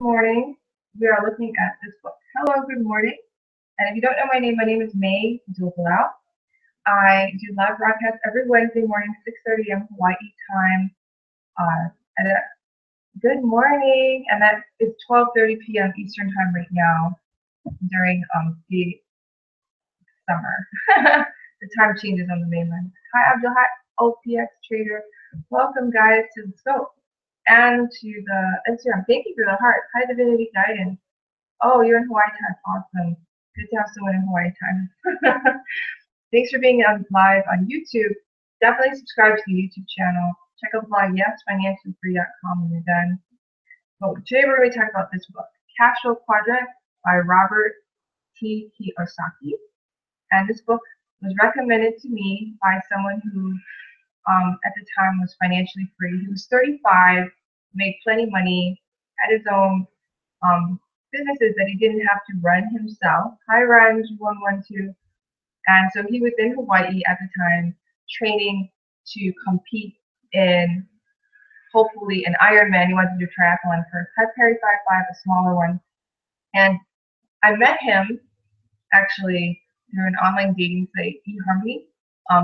morning, we are looking at this book. Hello, good morning. And if you don't know my name is May Zulpalau. I do live broadcasts every Wednesday morning, 6:30 a.m. Hawaii time. At a good morning, and that is 12:30 p.m. Eastern time right now during the summer. The time changes on the mainland. Hi, Abdul. Hi, OPX trader. Welcome, guys, to the scope and to the Instagram. Thank you for the heart. Hi, Divinity Guidance. Oh, you're in Hawaii time. Awesome. Good to have someone in Hawaii time. Thanks for being on live on YouTube. Definitely subscribe to the YouTube channel. Check out the blog, yesfinancialfree.com when you're done. But today we're going to talk about this book, Cash Flow Quadrant by Robert T. Kiyosaki. And this book was recommended to me by someone who at the time was financially free. He was 35, made plenty of money, had his own businesses that he didn't have to run himself. Hi, Ranj 112. And so he was in Hawaii at the time, training to compete in hopefully an Ironman. He wanted to do triathlon first. Hi, Perry 55, a smaller one. And I met him actually through an online dating site, eHarmony.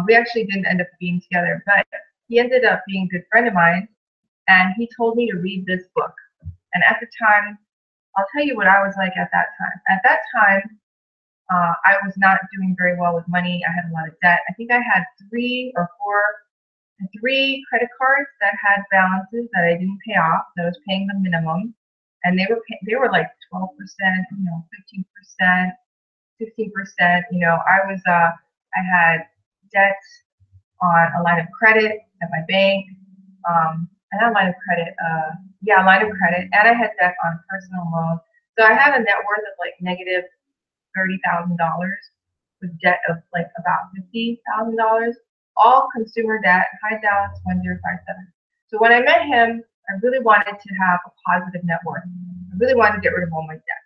We actually didn't end up being together, but he ended up being a good friend of mine, and he told me to read this book. And at the time, I'll tell you what I was like at that time. At that time, I was not doing very well with money. I had a lot of debt. I think I had three credit cards that had balances that I didn't pay off. That I was paying the minimum, and they were like 12%, 15%, 16%. I had debt on a line of credit at my bank. And not line of credit, line of credit, and I had debt on personal loan. So I had a net worth of like negative $30,000 with debt of like about $50,000, all consumer debt. Hi, Dallas 1057. So when I met him, I really wanted to have a positive net worth. I really wanted to get rid of all my debt,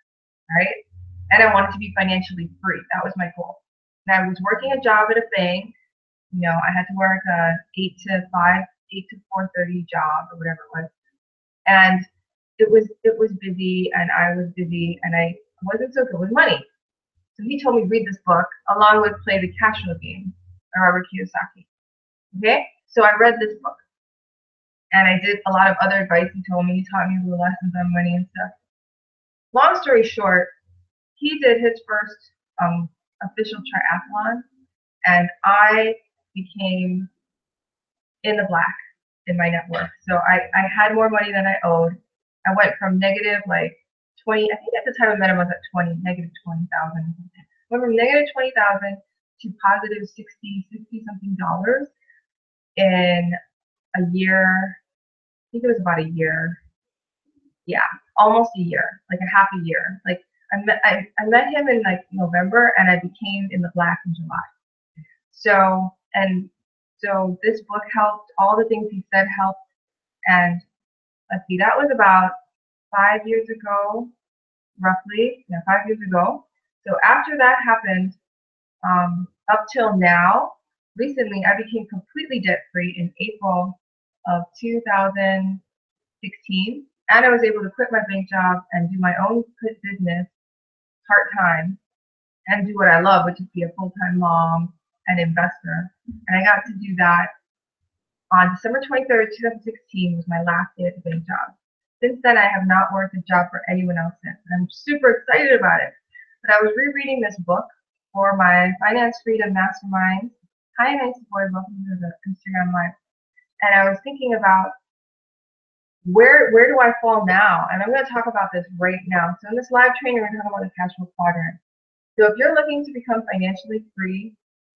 right? And I wanted to be financially free. That was my goal. And I was working a job at a bank. I had to work a 8 to 4:30 job or whatever it was. And it was busy, and I was busy, and I wasn't so good with money. So he told me to read this book along with Play the Cash Flow Game by Robert Kiyosaki. Okay? So I read this book. And I did a lot of other advice he told me. He taught me little lessons on money and stuff. Long story short, he did his first official triathlon, and I became in the black in my net worth. So I had more money than I owed. I went from negative like 20, I think at the time I met him I was at 20, negative 20,000. Went from negative 20,000 to positive 60 something dollars in a year. I think it was about a year. Yeah, almost a year, like a half a year. Like I met him in like November, and I became in the black in July. So this book helped. All the things he said helped. And let's see, that was about 5 years ago, roughly. Yeah, 5 years ago. So after that happened, up till now, recently I became completely debt free in April of 2016, and I was able to quit my bank job and do my own business part time and do what I love, which is be a full-time mom and investor. And I got to do that on December 23rd, 2016 was my last day at the bank job. Since then, I have not worked a job for anyone else since. I'm super excited about it. But I was rereading this book for my Finance Freedom Mastermind. Hi, nice boy, welcome to the Instagram Live. And I was thinking about where do I fall now? And I'm going to talk about this right now. So in this live training, we're talking about the cash flow quadrant. So if you're looking to become financially free,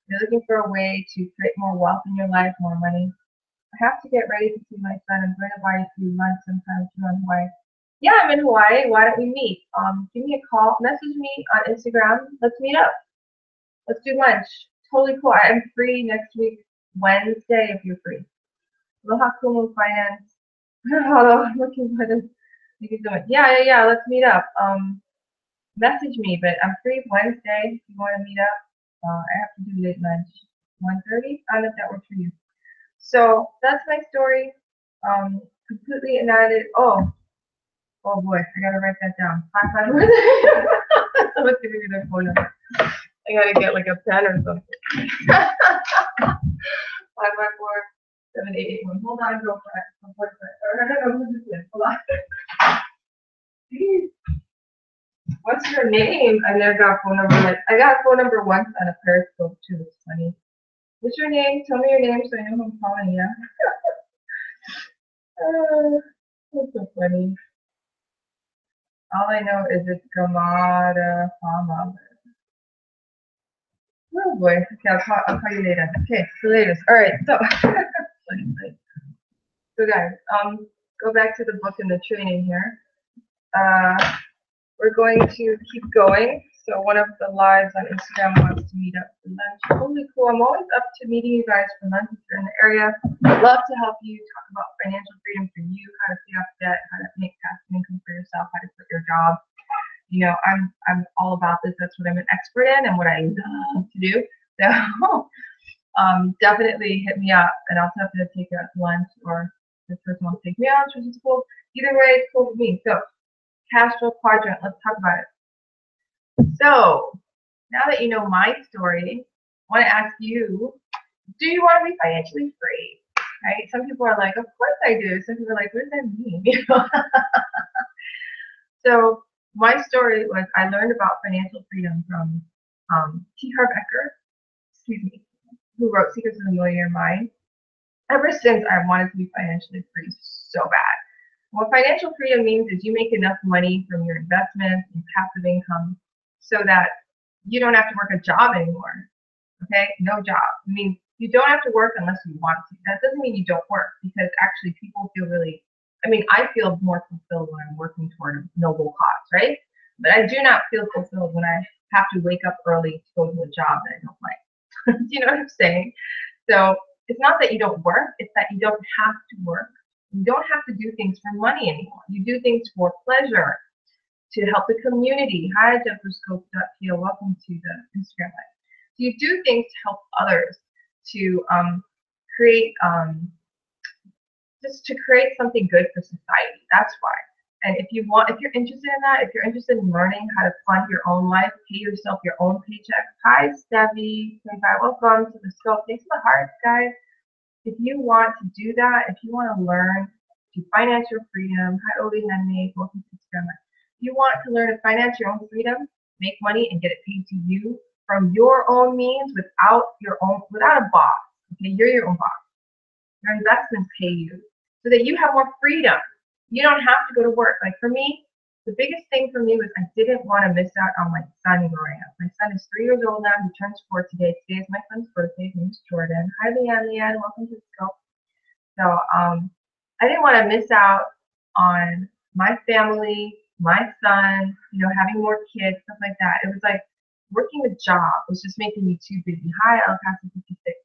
you're looking for a way to create more wealth in your life, more money, I have to get ready to see my son. I'm going to buy you lunch sometime too in Hawaii. Yeah, I'm in Hawaii. Why don't we meet? Give me a call. Message me on Instagram. Let's meet up. Let's do lunch. Totally cool. I'm free next week, Wednesday, if you're free. Aloha Kumu Finance. Hello, I'm looking for this. Thank you so much. Yeah. Let's meet up. Message me, but I'm free Wednesday if you want to meet up. I have to do late lunch. 1:30? I don't know if that works for you. So that's my story. Completely inanimate. Oh, Oh boy, I gotta write that down. 554. Someone's giving me their phone number. I gotta get like a pen or something. 554-7881. Hold on, girlfriend. I'm boyfriend. I don't know who this is. Hold on. Jeez. What's your name? I never got a phone number. Like I got a phone number once on a Periscope too. It's funny. What's your name? Tell me your name so I know who I'm calling. Yeah. That's so funny. All I know is it's Gamada Fama. Oh boy. Okay, I'll call you later. Okay, see you later. All right. So, so guys, go back to the book and the training here. We're going to keep going. So one of the lives on Instagram wants to meet up for lunch. Holy cool. I'm always up to meeting you guys for lunch if you're in the area. I'd love to help you talk about financial freedom for you, how to pay off debt, how to make passive income for yourself, how to quit your job. You know, I'm all about this. That's what I'm an expert in and what I love to do. So definitely hit me up and I'll definitely take you out to lunch, or this person wants to take me out, which is cool. Either way, it's cool with me. So cash flow quadrant, let's talk about it. So now that you know my story, I want to ask you, do you want to be financially free? Right? Some people are like, of course I do. Some people are like, what does that mean? You know? So my story was I learned about financial freedom from T. Harv Eker, who wrote Secrets of the Millionaire Mind. Ever since I wanted to be financially free so bad. What financial freedom means is you make enough money from your investments and passive income so that you don't have to work a job anymore. Okay? No job. I mean, you don't have to work unless you want to. That doesn't mean you don't work, because actually people feel really, I feel more fulfilled when I'm working toward a noble cause, right? But I do not feel fulfilled when I have to wake up early to go to a job that I don't like. Do you know what I'm saying? So it's not that you don't work, it's that you don't have to work. You don't have to do things for money anymore. You do things for pleasure, to help the community. Hi, Jefferscope.pl. Welcome to the Instagram live. So you do things to help others, to create, just to create something good for society. That's why. And if you're interested in that, if you're interested in learning how to fund your own life, pay yourself your own paycheck. Hi, Stevie. Welcome to the scope. Thanks for the hearts, guys. If you want to do that, if you want to learn to finance your freedom, hi, Obi Handmade, welcome to Instagram. If you want to learn to finance your own freedom, make money and get it paid to you from your own means without a boss. Okay, you're your own boss. Your investments pay you so that you have more freedom. You don't have to go to work. Like for me, the biggest thing for me was I didn't want to miss out on my son growing up. My son is 3 years old now. He turns 4 today. Today is my son's birthday. His name is Jordan. Hi, Leanne. Welcome to the scope. So I didn't want to miss out on my family, my son, having more kids, stuff like that. It was like working a job was just making me too busy. Hi, El Paso 56.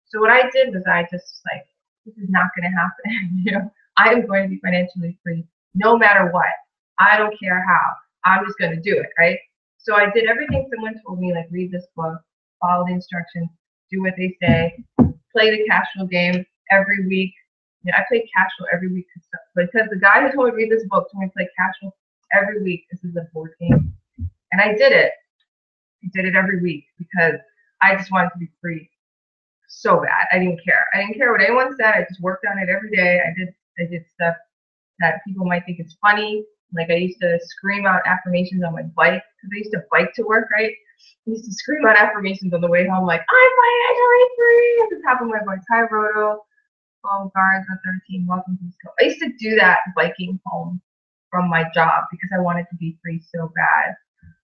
So what I did was I just like, this is not going to happen. I am going to be financially free no matter what. I don't care how. I'm just going to do it, right? So I did everything someone told me, like read this book, follow the instructions, do what they say, play the cash flow game every week. I play cash flow every week because the guy who told me to read this book told me to play cash flow every week. This is a board game. And I did it. I did it every week because I just wanted to be free so bad. I didn't care. I didn't care what anyone said. I just worked on it every day. I did stuff that people might think is funny. Like I used to scream out affirmations on my bike because I used to bike to work, right? I used to scream out affirmations on the way home, like, I'm financially free at the top of my voice. Hi, Roto. Oh, guards at 13. Welcome to the school. I used to do that biking home from my job because I wanted to be free so bad.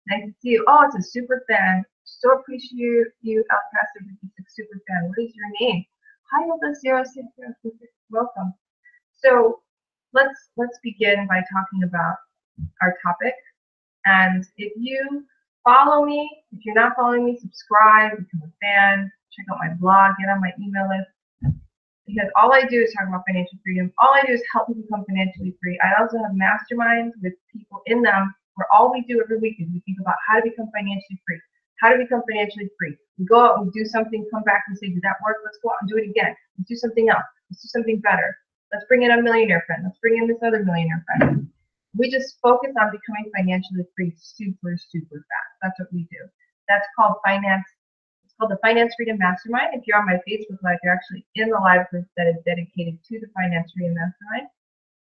Nice to see you. Oh, it's a super fan. So appreciate you, El Pastor 56 super fan. What is your name? Hi, Hilda0606. Welcome. So let's begin by talking about our topic. And if you follow me, if you're not following me, subscribe, become a fan, check out my blog, get on my email list. Because all I do is talk about financial freedom. All I do is help people become financially free. I also have masterminds with people in them where all we do every week is we think about how to become financially free. How to become financially free. We go out and do something, come back and say, did that work? Let's go out and do it again. Let's do something else. Let's do something better. Let's bring in a millionaire friend. Let's bring in this other millionaire friend. We just focus on becoming financially free super, super fast. That's what we do. That's called finance. It's called the Finance Freedom Mastermind. If you're on my Facebook Live, you're actually in the live group that is dedicated to the Finance Freedom Mastermind.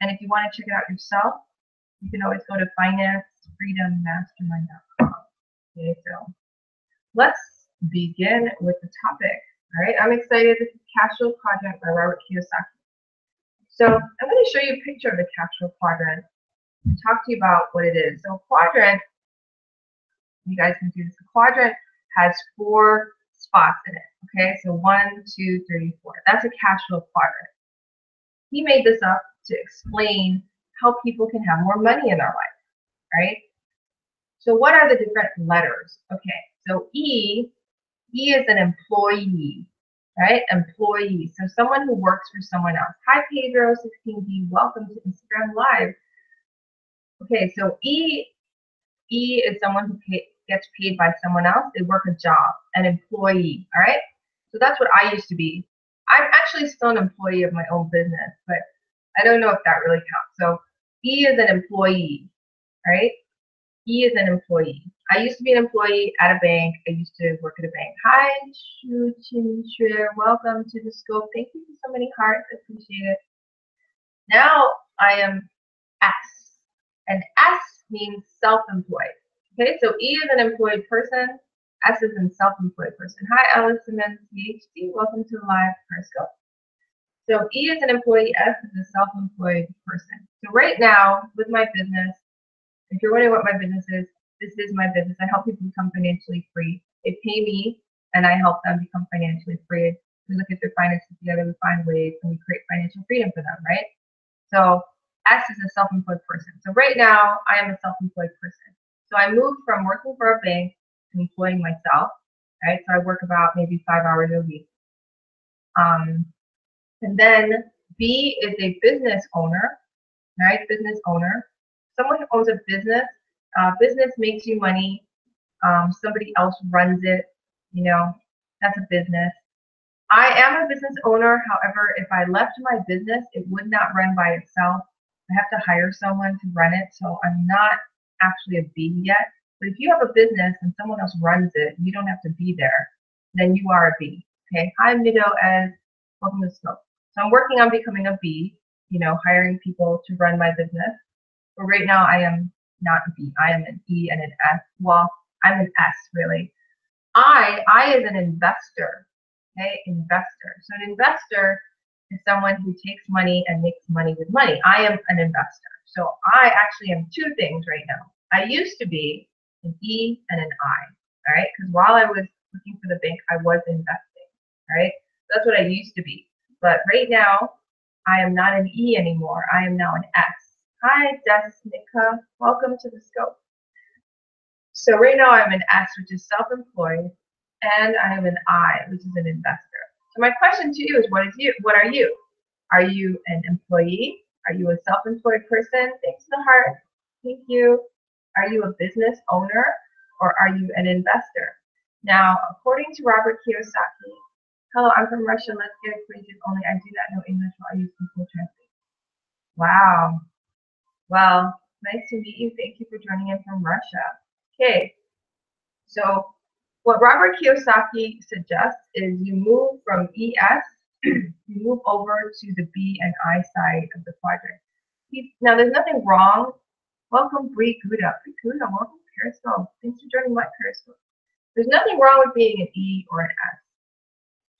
And if you want to check it out yourself, you can always go to financefreedommastermind.com. Okay, so let's begin with the topic. All right, I'm excited. This is Cash Flow Quadrant by Robert Kiyosaki. So I'm going to show you a picture of the cash flow quadrant and talk to you about what it is. So quadrant, you guys can see this. The quadrant has 4 spots in it. Okay, so 1, 2, 3, 4. That's a cash flow quadrant. He made this up to explain how people can have more money in their life, right? So what are the different letters? Okay, so E is an employee, right? Employee. So someone who works for someone else. Hi, Pedro, 16B. Welcome to Instagram Live. Okay, so E is someone who gets paid by someone else. They work a job, an employee, all right? So that's what I used to be. I'm actually still an employee of my own business, but I don't know if that really counts. So E is an employee, right? E is an employee. I used to be an employee at a bank. I used to work at a bank. Hi, Shu Chin Shui. Welcome to the scope. Thank you for so many hearts. I appreciate it. Now I am S. And S means self-employed. Okay, so E is an employed person. S is a self-employed person. Hi, Alice Simmons, PhD. Welcome to the live Periscope. So E is an employee. S is a self-employed person. So right now, with my business, if you're wondering what my business is, this is my business. I help people become financially free. They pay me, and I help them become financially free. We look at their finances together, we find ways, and we create financial freedom for them, right? So S is a self-employed person. So right now, I am a self-employed person. So I moved from working for a bank to employing myself, right? So I work about maybe 5 hours a week. And then B is a business owner, right? Business owner. Someone who owns a business. Business makes you money. Somebody else runs it. You know, that's a business. I am a business owner. However, if I left my business, it would not run by itself. I have to hire someone to run it. So I'm not actually a B yet. But if you have a business and someone else runs it, you don't have to be there, then you are a B. Okay. Hi, Mido, as welcome to Scope. So I'm working on becoming a B, you know, hiring people to run my business. But right now I am not a B. I am an E and an S. Well, I'm an S really. I is an investor. Okay, investor. So an investor is someone who takes money and makes money with money. I am an investor. So I actually am 2 things right now. I used to be an E and an I. All right, because while I was working for the bank, I was investing. All right, that's what I used to be. But right now, I am not an E anymore. I am now an S. Hi, Desnica. Welcome to the scope. So right now I'm an S, which is self-employed, and I am an I, which is an investor. So my question to you is, what are you? Are you an employee? Are you a self-employed person? Thanks to the heart. Thank you. Are you a business owner, or are you an investor? Now, according to Robert Kiyosaki, hello, I'm from Russia. Let's get acquainted. Only I do not know English, while I use Google Translate. Wow. Well, nice to meet you. Thank you for joining in from Russia. Okay, so what Robert Kiyosaki suggests is you move from ES, you move over to the B and I side of the quadrant. Now, there's nothing wrong. Welcome, Bree Gouda. Bree Gouda, welcome to Periscope. Thanks for joining my Periscope. There's nothing wrong with being an E or an S.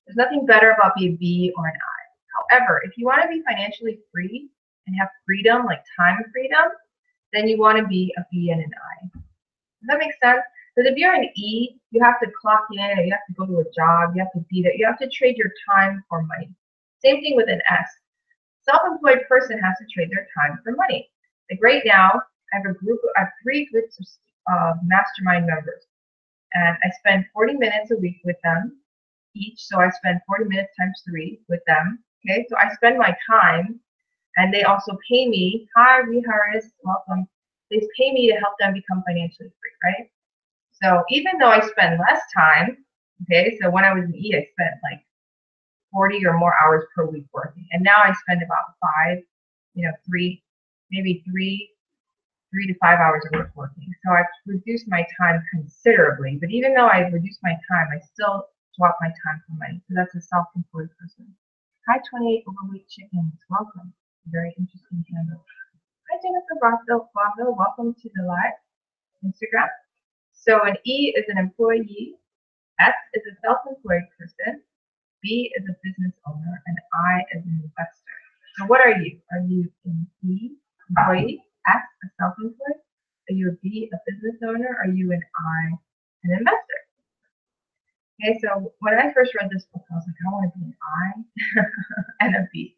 There's nothing better about being a B or an I. However, if you want to be financially free and have freedom, like time freedom, then you want to be a B and an I. Does that make sense? Because if you're an E, you have to clock in, or you have to go to a job, you have to be there, you have to trade your time for money. Same thing with an S. Self-employed person has to trade their time for money. Like right now, I have 3 groups of mastermind members, and I spend 40 minutes a week with them each. So I spend 40 minutes times 3 with them. Okay, so I spend my time, and they also pay me. Hi, Riharis, welcome. They pay me to help them become financially free, right? So even though I spend less time, okay, so when I was in E, I spent like 40 or more hours per week working. And now I spend about 5, 3, maybe 3 3 to 5 hours a week working. So I've reduced my time considerably. But even though I've reduced my time, I still swap my time for money. So that's a self-employed person. Hi, 28 overweight chickens. Welcome. Very interesting handle. Hi, Jennifer Bothell. Welcome to the live Instagram. So an E is an employee. S is a self-employed person. B is a business owner. And I is an investor. So what are you? Are you an E, employee? S, a self-employed? Are you a B, a business owner? Are you an I, an investor? Okay, so when I first read this book, I was like, I want to be an I and a B.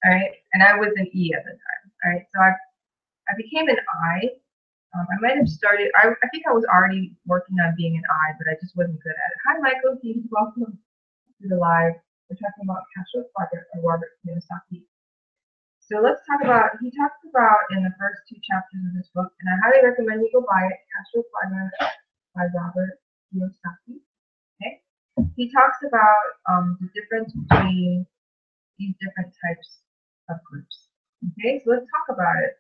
All right, and I was an E at the time. All right, so I became an I. I might have started, I think I was already working on being an I, but I just wasn't good at it. Hi, Michael. Welcome to the live. We're talking about Cash Flow Quadrant by Robert Kiyosaki. So let's talk about, he talks about in the first 2 chapters of this book, and I highly recommend you go buy it, Cash Flow Quadrant by Robert Kiyosaki. Okay? He talks about the difference between these different types of groups. Okay, so let's talk about it.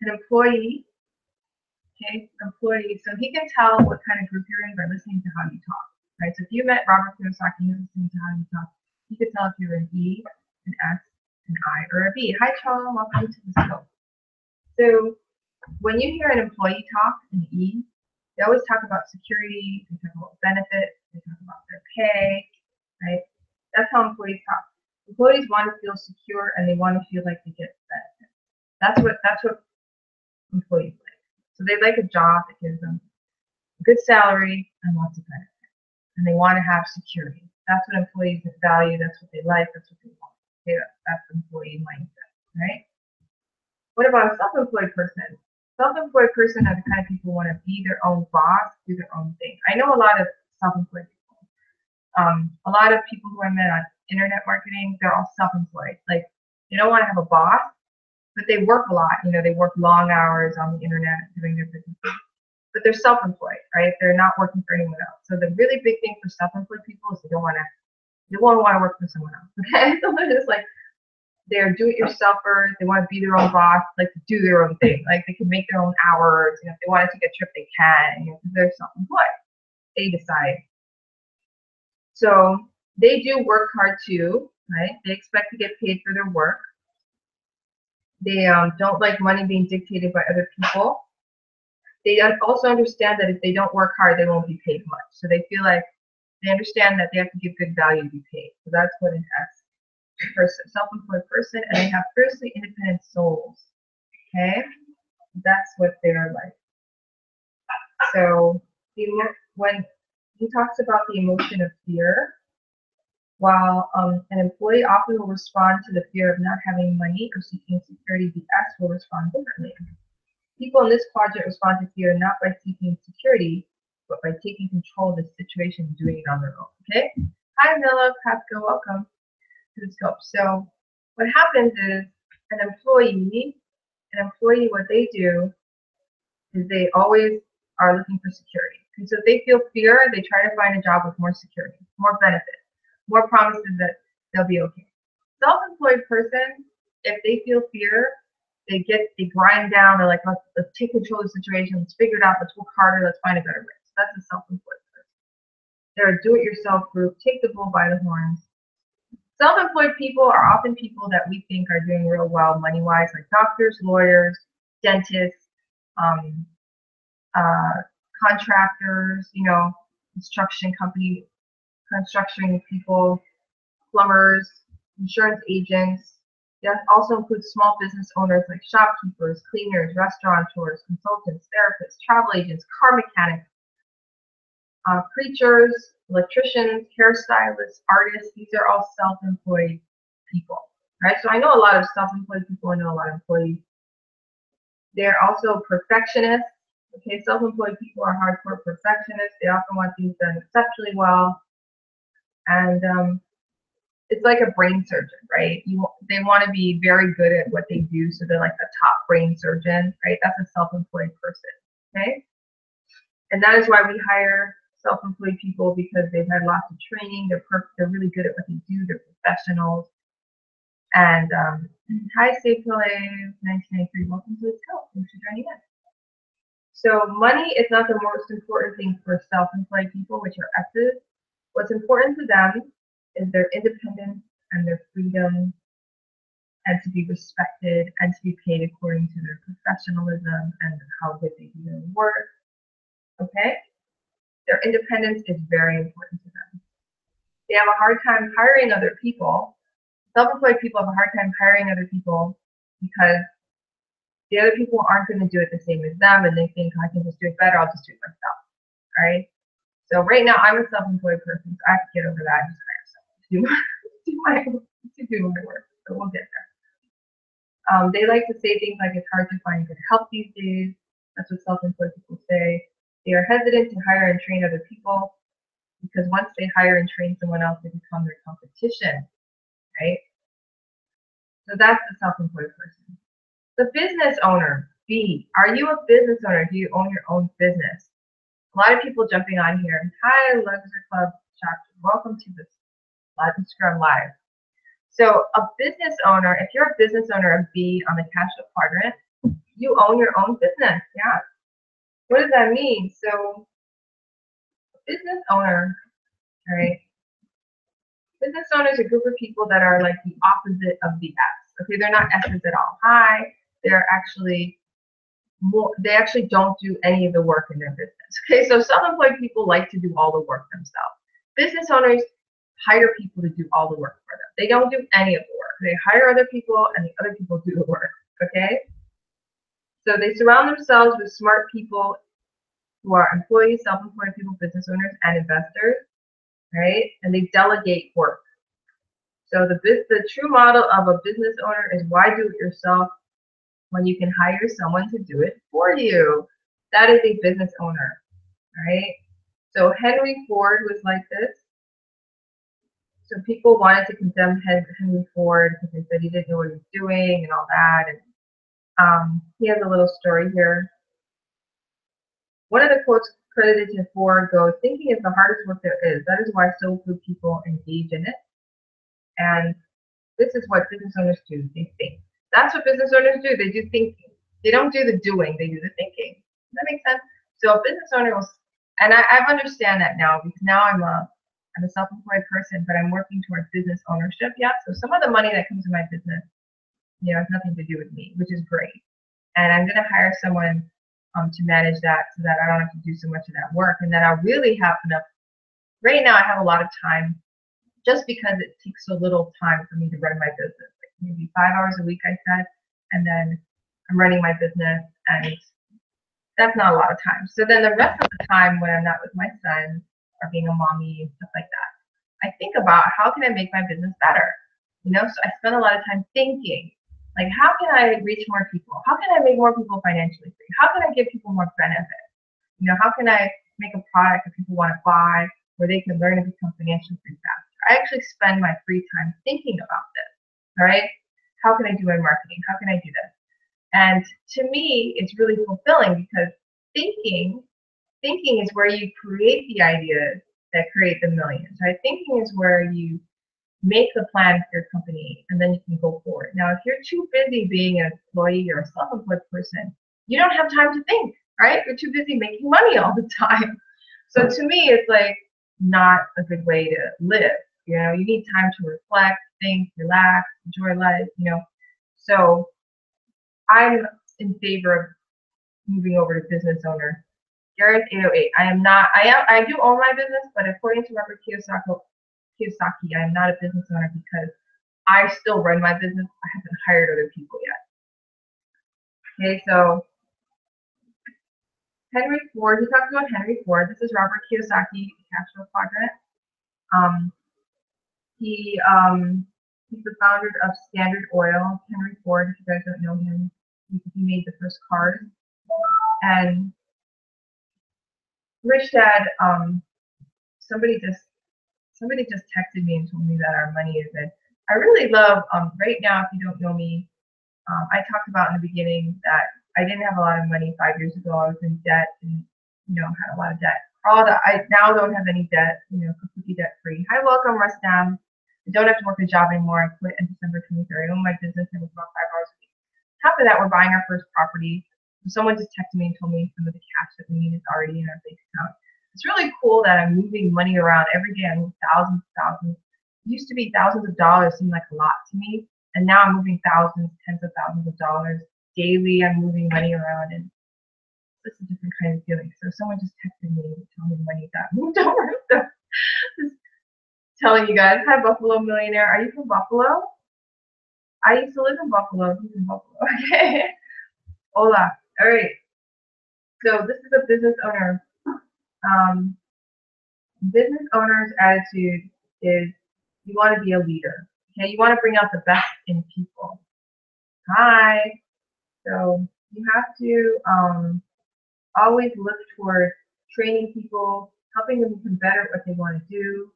An employee, okay, employee, so he can tell what kind of group you're in by listening to how you talk. Right? So if you met Robert Kiyosaki and you're listening to how you talk, he could tell if you're an E, an S, an I, or a B. Hi, Charles. Welcome to the show. So when you hear an employee talk, an E, they always talk about security, they talk about benefits, they talk about their pay, right? That's how employees talk. Employees want to feel secure and they want to feel like they get benefits. That's what employees like. So they like a job that gives them a good salary and lots of benefits. And they want to have security. That's what employees value, that's what they like, that's what they want. Okay, that's employee mindset, right? What about a self-employed person? Self-employed person are the kind of people who want to be their own boss, do their own thing. I know a lot of self-employed people. A lot of people who I met on internet marketing, they're all self-employed. Like, they don't want to have a boss, but they work a lot. You know, they work long hours on the internet doing their business. But they're self-employed, right? They're not working for anyone else. So the really big thing for self-employed people is they won't want to work for someone else. Okay, so they're just like, they're do-it-yourselfers. They want to be their own boss, like to do their own thing. Like they can make their own hours. You know, if they want to take a trip, they can. You know, because they're self-employed. They decide. So they do work hard too, right? They expect to get paid for their work. They don't like money being dictated by other people. They also understand that if they don't work hard, they won't be paid much. So they feel like they understand that they have to give good value to be paid. So that's what an S person, self-employed person, and they have fiercely independent souls. Okay, that's what they're like. So when he talks about the emotion of fear, while an employee often will respond to the fear of not having money or seeking security, the S will respond differently. People in this quadrant respond to fear not by seeking security, but by taking control of the situation and doing it on their own. Okay? Hi, Mila, Pasco, welcome to the scope. So what happens is an employee, what they do is they always are looking for security. And so if they feel fear, they try to find a job with more security, more benefits, more promises that they'll be okay. Self-employed person, if they feel fear, they grind down, they're like, let's take control of the situation, let's figure it out, let's work harder, let's find a better way. So that's a self-employed person. They're a do-it-yourself group, take the bull by the horns. Self-employed people are often people that we think are doing real well money-wise, like doctors, lawyers, dentists, contractors, you know, construction people, plumbers, insurance agents. That also includes small business owners like shopkeepers, cleaners, restaurateurs, consultants, therapists, travel agents, car mechanics, preachers, electricians, hairstylists, artists. These are all self-employed people, right? So I know a lot of self-employed people. I know a lot of employees. They're also perfectionists. Okay, self-employed people are hardcore perfectionists. They often want things done exceptionally well. And it's like a brain surgeon, right? They want to be very good at what they do, so they're like a top brain surgeon, right? That's a self-employed person, okay? And that is why we hire self-employed people, because they've had lots of training. They're really good at what they do. They're professionals. And hi, Safe Life 1993. Welcome to the show. Thanks for joining in. So money is not the most important thing for self-employed people, which are S's. What's important to them is their independence and their freedom, and to be respected and to be paid according to their professionalism and how good they do their work. Okay? Their independence is very important to them. They have a hard time hiring other people. Self-employed people have a hard time hiring other people because the other people aren't going to do it the same as them, and they think, I can just do it better, I'll just do it myself. All right? So right now, I'm a self-employed person, so I have to get over that and just hire someone to do my work. So we'll get there. They like to say things like it's hard to find good help these days. That's what self-employed people say. They are hesitant to hire and train other people because once they hire and train someone else, they become their competition, right? So that's the self-employed person. The business owner, B. Are you a business owner? Do you own your own business? A lot of people jumping on here. Hi, Luxury Club chapter. Welcome to this Scrum Live. So a business owner, if you're a business owner of B on the cash flow quadrant, you own your own business. Yeah. What does that mean? So business owner, right? Business owner is a group of people that are like the opposite of the S. Okay, they're not S's at all. Hi, they're actually more, they actually don't do any of the work in their business. Okay, so self-employed people like to do all the work themselves. Business owners hire people to do all the work for them. They don't do any of the work. They hire other people and the other people do the work. Okay? So they surround themselves with smart people who are employees, self-employed people, business owners, and investors, right? And they delegate work. So the true model of a business owner is why do it yourself when you can hire someone to do it for you. That is a business owner, right? So Henry Ford was like this. So people wanted to condemn Henry Ford because they said he didn't know what he was doing and all that. And he has a little story here. One of the quotes credited to Ford goes, "Thinking is the hardest work there is. That is why so few people engage in it." And this is what business owners do. They think. That's what business owners do. They do thinking. They don't do the doing. They do the thinking. Does that make sense? So a business owner will, and I understand that now because now I'm a self-employed person, but I'm working toward business ownership. Yeah. So some of the money that comes in my business, has nothing to do with me, which is great. And I'm going to hire someone to manage that so that I don't have to do so much of that work, and then I really have enough. Right now, I have a lot of time, just because it takes so little time for me to run my business. Like maybe 5 hours a week, I said, and then I'm running my business, and that's not a lot of time. So then the rest of the time when I'm not with my son or being a mommy and stuff like that, I think about how can I make my business better. So I spend a lot of time thinking, like, how can I reach more people? How can I make more people financially free? How can I give people more benefits? How can I make a product that people want to buy where they can learn and become financially free faster? I actually spend my free time thinking about this, all right? How can I do my marketing? How can I do this? And to me, it's really fulfilling because thinking is where you create the ideas that create the millions, right? Thinking is where you make the plan for your company and then you can go forward. Now, if you're too busy being an employee or a self-employed person, you don't have time to think, right? You're too busy making money all the time. So to me, it's like not a good way to live. You need time to reflect, think, relax, enjoy life, So I'm in favor of moving over to business owner. Gareth 808. I do own my business, but according to Robert Kiyosaki, I am not a business owner because I still run my business. I haven't hired other people yet. Okay, so Henry Ford, he talks about Henry Ford. This is Robert Kiyosaki, cash flow quadrant. He's the founder of Standard Oil. Henry Ford, if you guys don't know him, he made the first cars. And Rich Dad, somebody just texted me and told me that our money is in. I really love, right now, if you don't know me, I talked about in the beginning that I didn't have a lot of money 5 years ago. I was in debt and, had a lot of debt. I now don't have any debt, completely debt free. Hi, welcome, Rustam. I don't have to work a job anymore. I quit on December 23rd. I own my business and it's about 5 hours a week. On top of that, we're buying our first property. Someone just texted me and told me some of the cash that we need is already in our bank account. It's really cool that I'm moving money around every day. I move thousands. It used to be thousands of dollars seemed like a lot to me, and now I'm moving thousands, tens of thousands of dollars daily. I'm moving money around, and it's a different kind of feeling. So someone just texted me to tell me money got moved over. So just telling you guys, hi Buffalo Millionaire. Are you from Buffalo? I used to live in Buffalo. Who's in Buffalo? Okay. Hola. All right. So this is a business owner. Business owner's attitude is you want to be a leader. Okay, you want to bring out the best in people. Hi. So you have to always look toward training people, helping them become better at what they want to do.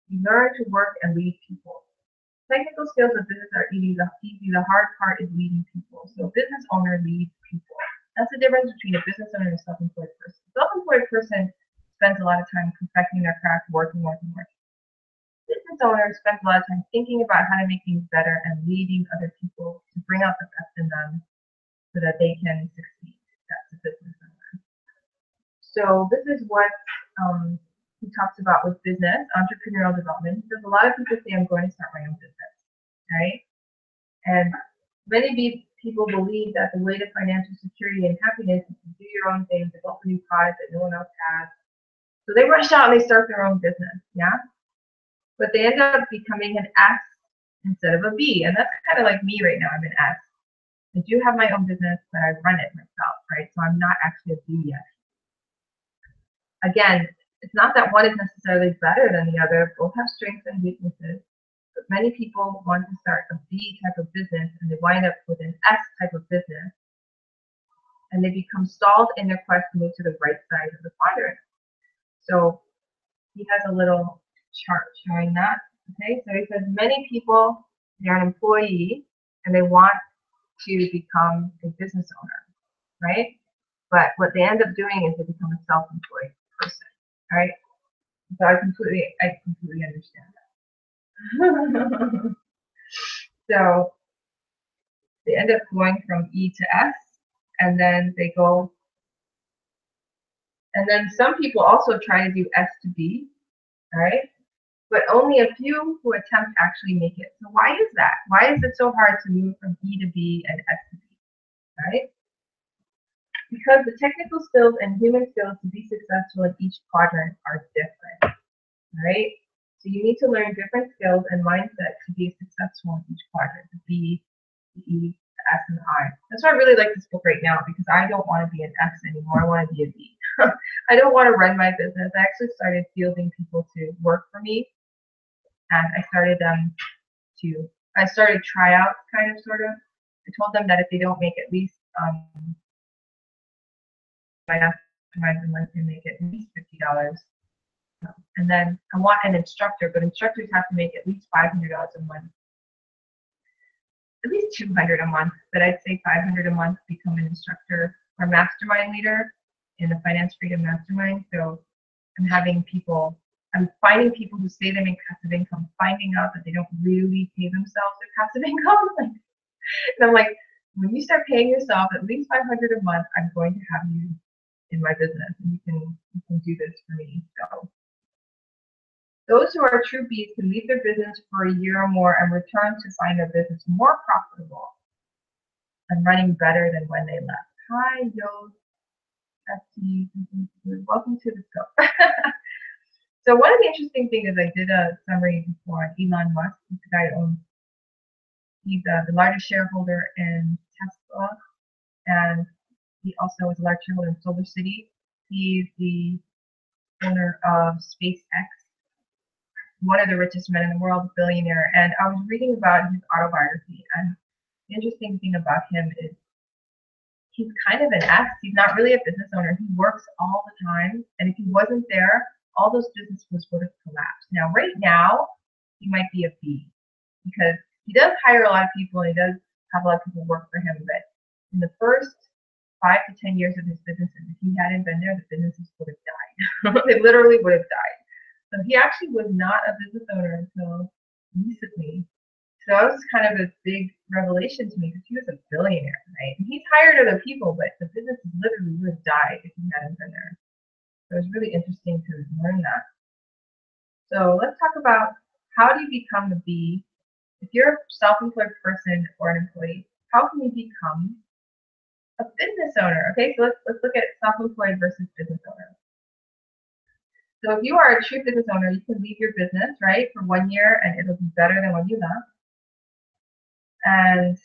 You learn to work and lead people. Technical skills of business are easy. The hard part is leading people. So a business owner leads people. That's the difference between a business owner and a self-employed person. A self-employed person spends a lot of time perfecting their craft, working. Business owner spends a lot of time thinking about how to make things better and leading other people to bring out the best in them so that they can succeed. That's a business owner. So this is what he talks about with business, entrepreneurial development. Because a lot of people say, I'm going to start my own business, right? And many people believe that the way to financial security and happiness is to do your own thing, develop a new product that no one else has. So they rush out and they start their own business, yeah? But they end up becoming an S instead of a B. And that's kind of like me right now. I'm an S. I do have my own business, but I run it myself, right? So I'm not actually a B yet. Again, it's not that one is necessarily better than the other. Both have strengths and weaknesses. But many people want to start a B type of business and they wind up with an S type of business. And they become stalled in their quest to move to the right side of the quadrant. So he has a little chart showing that. Okay, so he says many people, they're an employee and they want to become a business owner, right? But what they end up doing is they become a self-employed person, right? So I completely understand that. So they end up going from E to S, and then they go, and then some people also try to do S to B, right? But only a few who attempt actually make it. So why is that? Why is it so hard to move from E to B and S to B, right? Because the technical skills and human skills to be successful in each quadrant are different, right? So you need to learn different skills and mindset to be successful in each quadrant, the B, the E, the S, and the I. That's why I really like this book right now, because I don't want to be an S anymore. I want to be a B. I don't want to run my business. I actually started fielding people to work for me. And I started tryouts, kind of, sort of. I told them that if they don't make at least my mastermind unless they make at least $50. And then I want an instructor, but instructors have to make at least $500 a month. At least $200 a month, but I'd say $500 a month to become an instructor or mastermind leader in the Finance Freedom Mastermind. So I'm finding people who say they make passive income, finding out that they don't really pay themselves their passive income. And I'm like, when you start paying yourself at least $500 a month, I'm going to have you in my business, and you can do this for me. So those who are true Bs can leave their business for a year or more and return to find their business more profitable and running better than when they left. Hi, Yo. Welcome to the scope. So one of the interesting things is I did a summary before on Elon Musk. He's the guy who owns, he's the largest shareholder in Tesla, and he also is a large shareholder in Solar City. He's the owner of SpaceX, one of the richest men in the world, billionaire. And I was reading about his autobiography, and the interesting thing about him is he's kind of an S. He's not really a business owner. He works all the time, and if he wasn't there, all those businesses would have collapsed. Now, right now, he might be a B, because he does hire a lot of people, and he does have a lot of people work for him, but in the first 5 to 10 years of his businesses, if he hadn't been there, the businesses would have died. They literally would have died. So he actually was not a business owner until recently. So that was kind of a big revelation to me because he was a billionaire, right? And he's hired other people, but the business literally would have died if he hadn't been there. So it was really interesting to learn that. So let's talk about how do you become the B. If you're a self-employed person or an employee, how can you become a business owner? Okay, so let's look at self-employed versus business owner. So if you are a true business owner, you can leave your business, right, for 1 year and it'll be better than when you left. And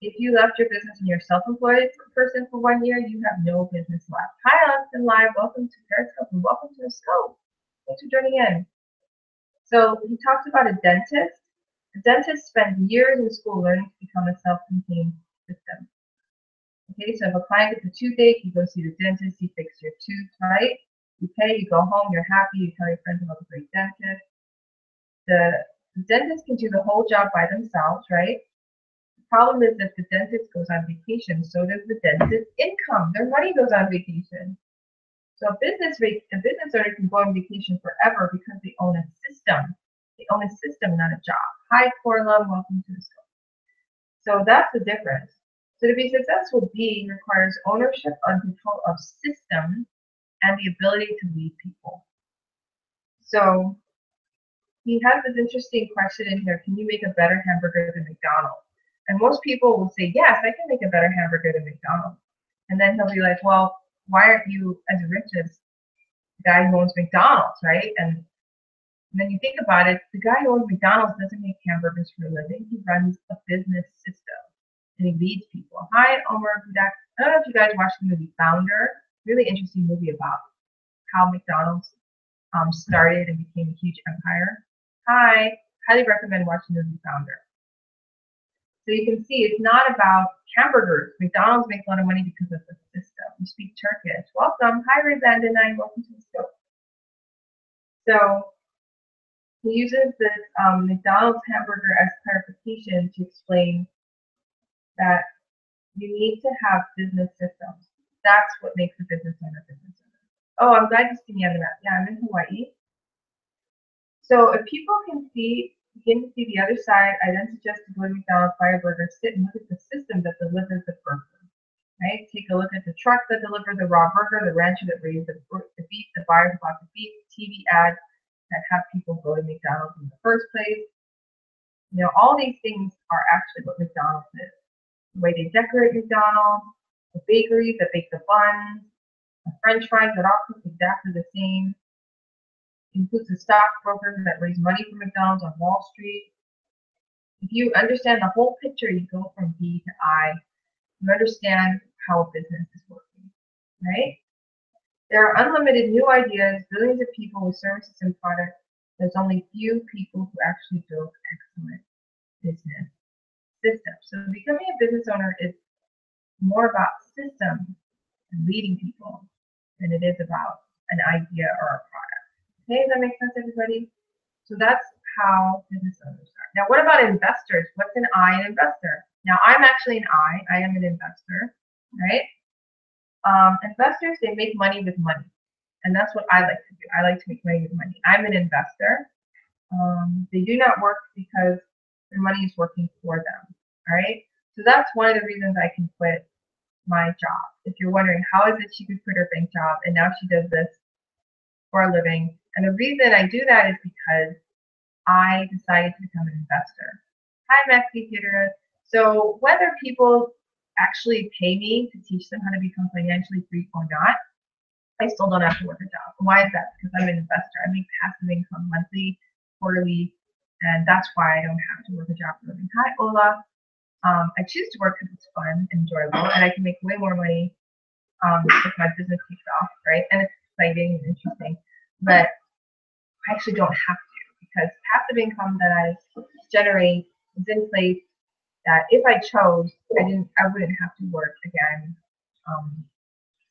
if you left your business and you're a self-employed person for 1 year, you have no business left. Hi, Austin Live. Welcome to Periscope and welcome to the Scope. Thanks for joining in. So he talks about a dentist. A dentist spends years in school learning to become a self-contained system. Okay, so if a client gets a toothache, you go see the dentist, he fixes your tooth, right? You pay, you go home, you're happy, you tell your friends about the great dentist. The dentist can do the whole job by themselves, right? The problem is that the dentist goes on vacation, so does the dentist's income. Their money goes on vacation. So a business owner can go on vacation forever because they own a system. They own a system, not a job. Hi, Corlum, welcome to the show. So that's the difference. So to be successful, B requires ownership and control of systems and the ability to lead people. So he has this interesting question in here. Can you make a better hamburger than McDonald's? And most people will say, yes, I can make a better hamburger than McDonald's. And then he'll be like, well, why aren't you as rich as the guy who owns McDonald's, right? And then you think about it, the guy who owns McDonald's doesn't make hamburgers for a living. He runs a business system and he leads people. Hi, Omar Budak. I don't know if you guys watched the movie Founder. Really interesting movie about how McDonald's started and became a huge empire. Hi, highly recommend watching the movie Founder. So you can see it's not about hamburgers. McDonald's makes a lot of money because of the system. You speak Turkish. Welcome. Hi, Rizandinine. Welcome to the show. So he uses this McDonald's hamburger as clarification to explain that you need to have business systems. That's what makes a business owner a business owner. Oh, I'm glad you see me on the map. Yeah, I'm in Hawaii. So if people can begin to see the other side, I then suggest to go to McDonald's, buy a burger, sit and look at the system that delivers the burger. Right? Take a look at the truck that delivered the raw burger, the rancher that raised the beef, the buyer who bought the beef, TV ads that have people go to McDonald's in the first place. You know, all these things are actually what McDonald's is. The way they decorate McDonald's, the bakeries that bake the buns, the French fries that all cook exactly the same. Includes the stockbrokers that raise money for McDonald's on Wall Street. If you understand the whole picture, you go from B to I. You understand how a business is working, right? There are unlimited new ideas, billions of people with services and products. There's only few people who actually build excellent business systems. So becoming a business owner is more about systems and leading people than it is about an idea or a product. Okay, does that make sense, everybody? So that's how business owners are. Now, what about investors? What's an I, an investor? Now, I'm actually an I. I am an investor, right? Investors, they make money with money. And that's what I like to do. I like to make money with money. I'm an investor. They do not work because their money is working for them, all right? So that's one of the reasons I can quit my job. If you're wondering how is it she could quit her bank job and now she does this for a living. And the reason I do that is because I decided to become an investor. Hi, Maxi Theater. So whether people actually pay me to teach them how to become financially free or not, I still don't have to work a job. Why is that? Because I'm an investor. I make passive income monthly, quarterly, and that's why I don't have to work a job for a living. Hi, Ola. I choose to work because it's fun and enjoyable, and I can make way more money if my business takes off, right? And it's exciting and interesting. But I actually don't have to because passive income that I generate is in place that if I chose, I wouldn't have to work again.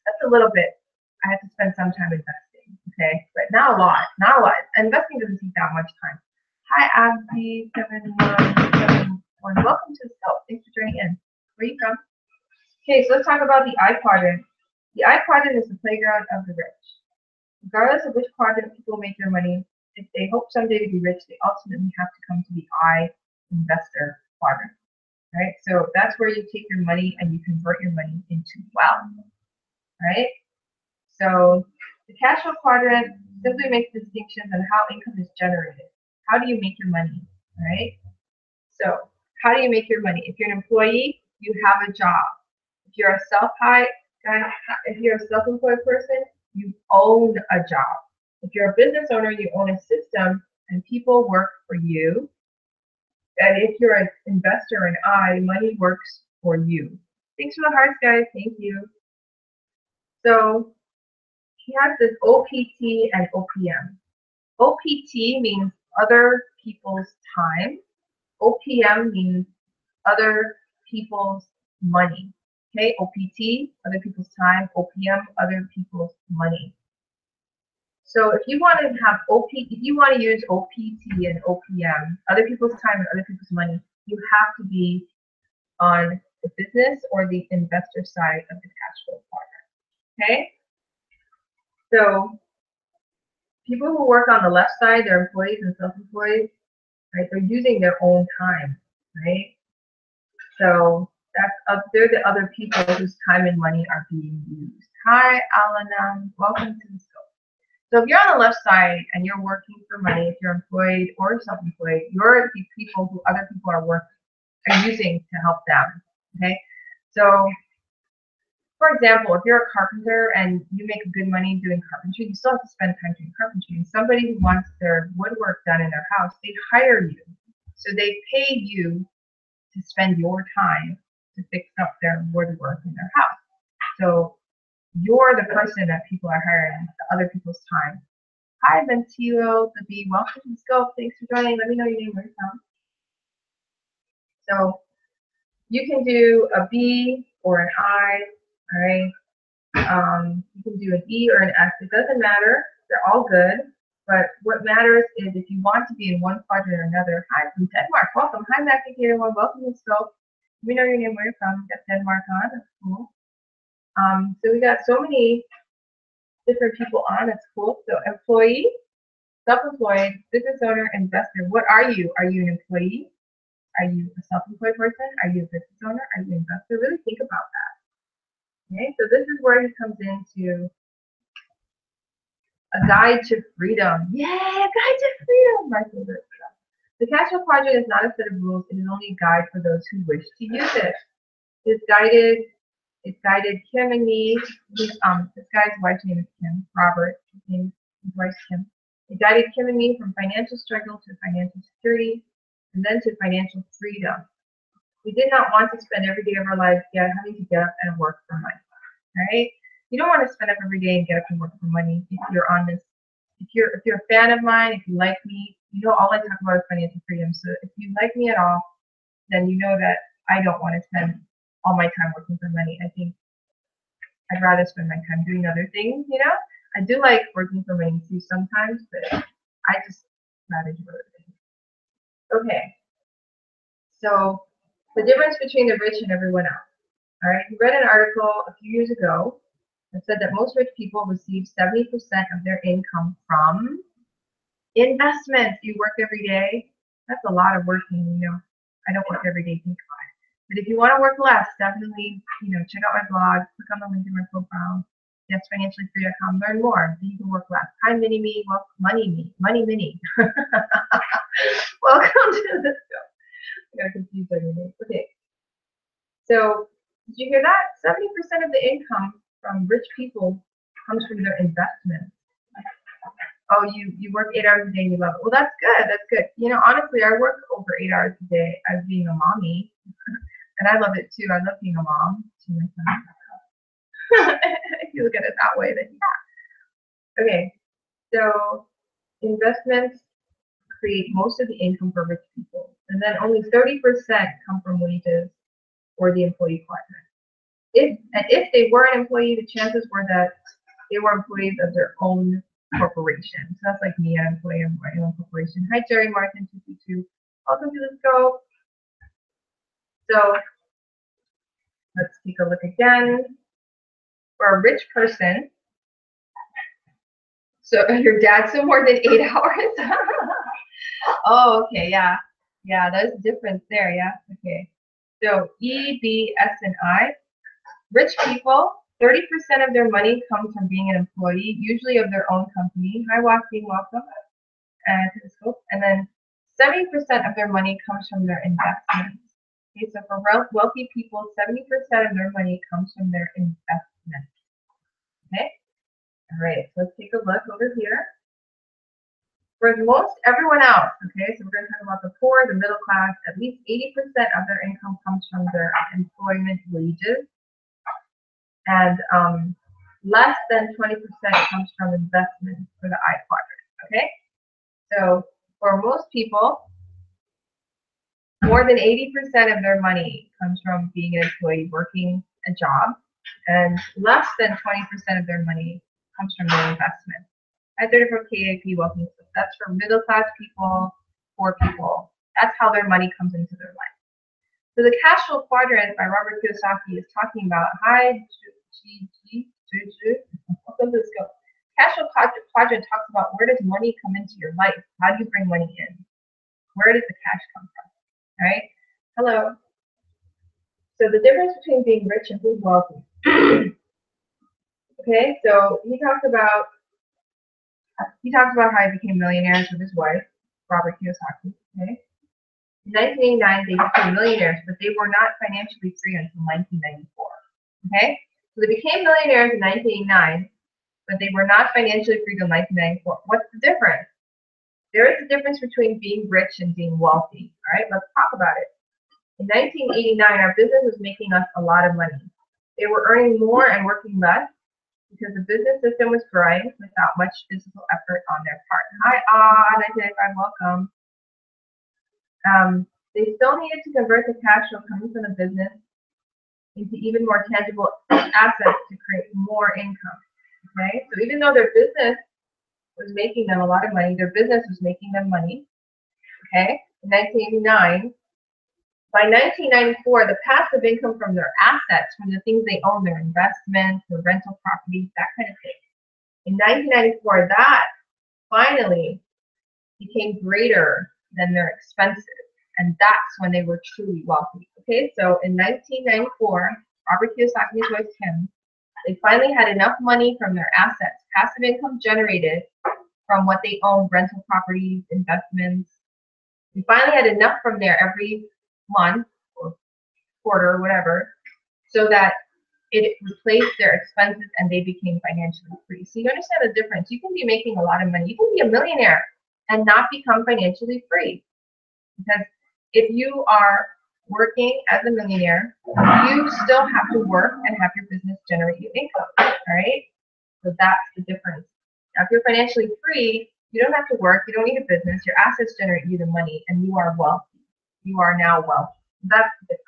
That's a little bit. I have to spend some time investing, okay? But not a lot, not a lot. Investing doesn't take that much time. Hi, Abdi7171. Welcome to the show. Thanks for joining in. Where are you from? Okay, so let's talk about the I quadrant. The I quadrant is the playground of the rich. Regardless of which quadrant people make their money, if they hope someday to be rich, they ultimately have to come to the I investor quadrant, right? So that's where you take your money and you convert your money into wealth, right? So the cash flow quadrant simply makes distinctions on how income is generated. How do you make your money, right? So how do you make your money? If you're an employee, you have a job. If you're a self-employed person, you own a job. If you're a business owner, you own a system and people work for you. And if you're an investor in money works for you. Thanks for the hearts, guys. Thank you. So he has this OPT and OPM. OPT means other people's time. OPM means other people's money. Okay, OPT, other people's time. OPM, other people's money. So if you want to have if you want to use OPT and OPM, other people's time and other people's money, you have to be on the business or the investor side of the cash flow quadrant. Okay? So people who work on the left side, they're employees and self-employed, right? They're using their own time, right? So they're the other people whose time and money are being used. Hi, Alana. Welcome to the show. So if you're on the left side and you're working for money, if you're employed or self-employed, you're the people who other people are using to help them. Okay. So for example, if you're a carpenter and you make good money doing carpentry, you still have to spend time doing carpentry. And somebody who wants their woodwork done in their house, they hire you. So they pay you to spend your time to fix up their woodwork in their house. So you're the person that people are hiring, the other people's time. Hi, Ventilo, the B. Welcome to the scope. Thanks for joining. Let me know your name, where you're from. So you can do a B or an I, all right? You can do an E or an S. It doesn't matter. They're all good. But what matters is if you want to be in one quadrant or another. Hi, from Denmark. Welcome. Hi, Masticator One. Welcome to the scope. Let me know your name, where you're from. Got Denmark on. That's cool. So we got so many different people on. That's cool. So employee, self-employed, business owner, investor. What are you? Are you an employee? Are you a self-employed person? Are you a business owner? Are you an investor? Really think about that. Okay, so this is where he comes into a guide to freedom. Yay, a guide to freedom, my favorite stuff. The cash flow quadrant is not a set of rules. It is only a guide for those who wish to use it. It's guided Kim and me. This guy's wife's name is Kim. Robert. His wife's Kim. It guided Kim and me from financial struggle to financial security, and then to financial freedom. We did not want to spend every day of our lives having to get up and work for money. Right? You don't want to spend up every day and get up and work for money. If you're on this, if you're a fan of mine, if you like me, you know all I talk about is financial freedom. So if you like me at all, then you know that I don't want to spend all my time working for money. I think I'd rather spend my time doing other things, you know? I do like working for money too sometimes, but I just rather do other things. Okay. So the difference between the rich and everyone else. All right. We read an article a few years ago that said that most rich people receive 70% of their income from investments. You work every day. That's a lot of working, you know. I don't work every day, think about it. But if you want to work less, definitely, check out my blog, click on the link in my profile, yesfinanciallyfree.com, learn more, so you can work less. Hi, Mini-Me, well, Money Mini. Welcome to the show. I got confused on your name. Okay. So, did you hear that? 70% of the income from rich people comes from their investments. Oh, you work 8 hours a day and you love it. Well, that's good. That's good. Honestly, I work over 8 hours a day as being a mommy. And I love it too. I love being a mom to my son. If you look at it that way, then yeah. Okay, so investments create most of the income for rich people. And then only 30% come from wages or the employee quadrant. If they were an employee, the chances were that they were employees of their own corporation. So that's like me, an employee of my own corporation. Hi, Jerry Martin 222. Welcome to the scope. So let's take a look again. For a rich person, So your dad, so more than 8 hours? Oh, okay, yeah. Yeah, there's a difference there, yeah. Okay. So E, B, S, and I. Rich people, 30% of their money comes from being an employee, usually of their own company. Hi, Joaquin, welcome to the scope. And then 70% of their money comes from their investments. Okay, so for wealthy people, 70% of their money comes from their investments. Okay? All right, so let's take a look over here. For most everyone else, okay, so we're going to talk about the poor, the middle class, at least 80% of their income comes from their employment wages, and less than 20% comes from investments for the I quadrant, okay? So for most people, more than 80% of their money comes from being an employee working a job, and less than 20% of their money comes from their investment. I 34 KAP wealthy. That's for middle class people, poor people. That's how their money comes into their life. So the cash flow quadrant by Robert Kiyosaki is talking about welcome to the scope. Cash flow quadrant talks about where does money come into your life? How do you bring money in? Where does the cash come from? All right. Hello. So the difference between being rich and being wealthy. Okay. So he talks about how he became millionaires with his wife, Robert Kiyosaki. Okay. In 1989, they became millionaires, but they were not financially free until 1994. Okay. So they became millionaires in 1989, but they were not financially free until 1994. What's the difference? There is a difference between being rich and being wealthy. All right, let's talk about it. In 1989, our business was making us a lot of money. They were earning more and working less because the business system was growing without much physical effort on their part. Hi, 1995, welcome. They still needed to convert the cash flow coming from the business into even more tangible assets to create more income. Okay, so even though their business was making them a lot of money, their business was making them money. Okay, in 1989. By 1994, the passive income from their assets, from the things they own, their investments, their rental properties, that kind of thing. In 1994, that finally became greater than their expenses, and that's when they were truly wealthy. Okay, so in 1994, Robert Kiyosaki and his wife Kim, they finally had enough money from their assets, passive income generated from what they own, rental properties, investments. They finally had enough from there every month or quarter or whatever, so that it replaced their expenses and they became financially free. So you understand the difference. You can be making a lot of money. You can be a millionaire and not become financially free. Because if you are working as a millionaire, you still have to work and have your business generate you income. All right? So that's the difference. Now, if you're financially free, you don't have to work, you don't need a business, your assets generate you the money, and you are wealthy. You are now wealthy. That's the difference.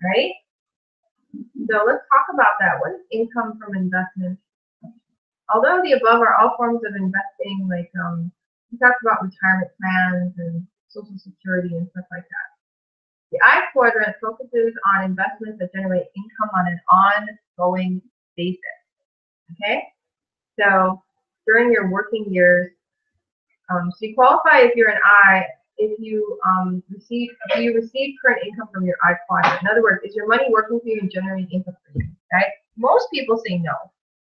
Right? So let's talk about that. What is income from investments? Although the above are all forms of investing, like we talked about retirement plans and social security and stuff like that. The I quadrant focuses on investments that generate income on an ongoing basis. Okay? So during your working years, so you qualify if you're an I if you receive current income from your I quadrant. In other words, is your money working for you and generating income for you? Right? Most people say no.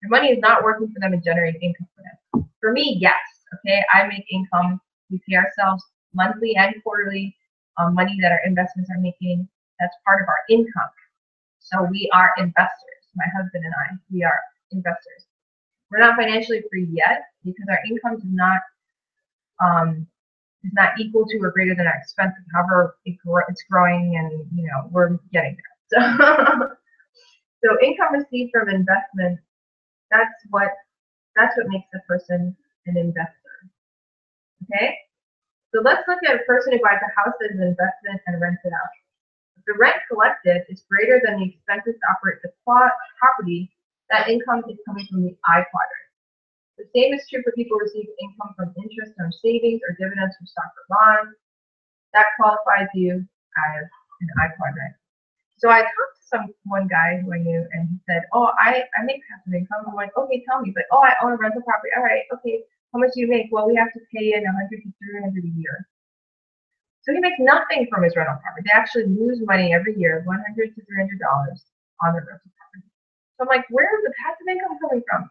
Your money is not working for them and generating income for them. For me, yes. Okay, I make income. We pay ourselves monthly and quarterly money that our investments are making. That's part of our income. So we are investors. My husband and I, we are investors. We're not financially free yet because our income is not equal to or greater than our expenses. However, it's growing, and we're getting there. So income received from investments, that's what makes a person an investor. Okay? So let's look at a person who buys a house as an investment and rents it out. If the rent collected is greater than the expenses to operate the property, that income is coming from the I quadrant. The same is true for people who receive income from interest on savings or dividends from stock or bonds. That qualifies you as an I quadrant. So I talked to some one guy who I knew, and he said, "Oh, I make passive income." I'm like, "Okay, tell me." He's like, "Oh, I own a rental property." All right, okay. How much do you make? Well, we have to pay in 100 to 300 a year. So he makes nothing from his rental property. They actually lose money every year, $100 to $300 on their rental property. So I'm like, where is the passive income coming from?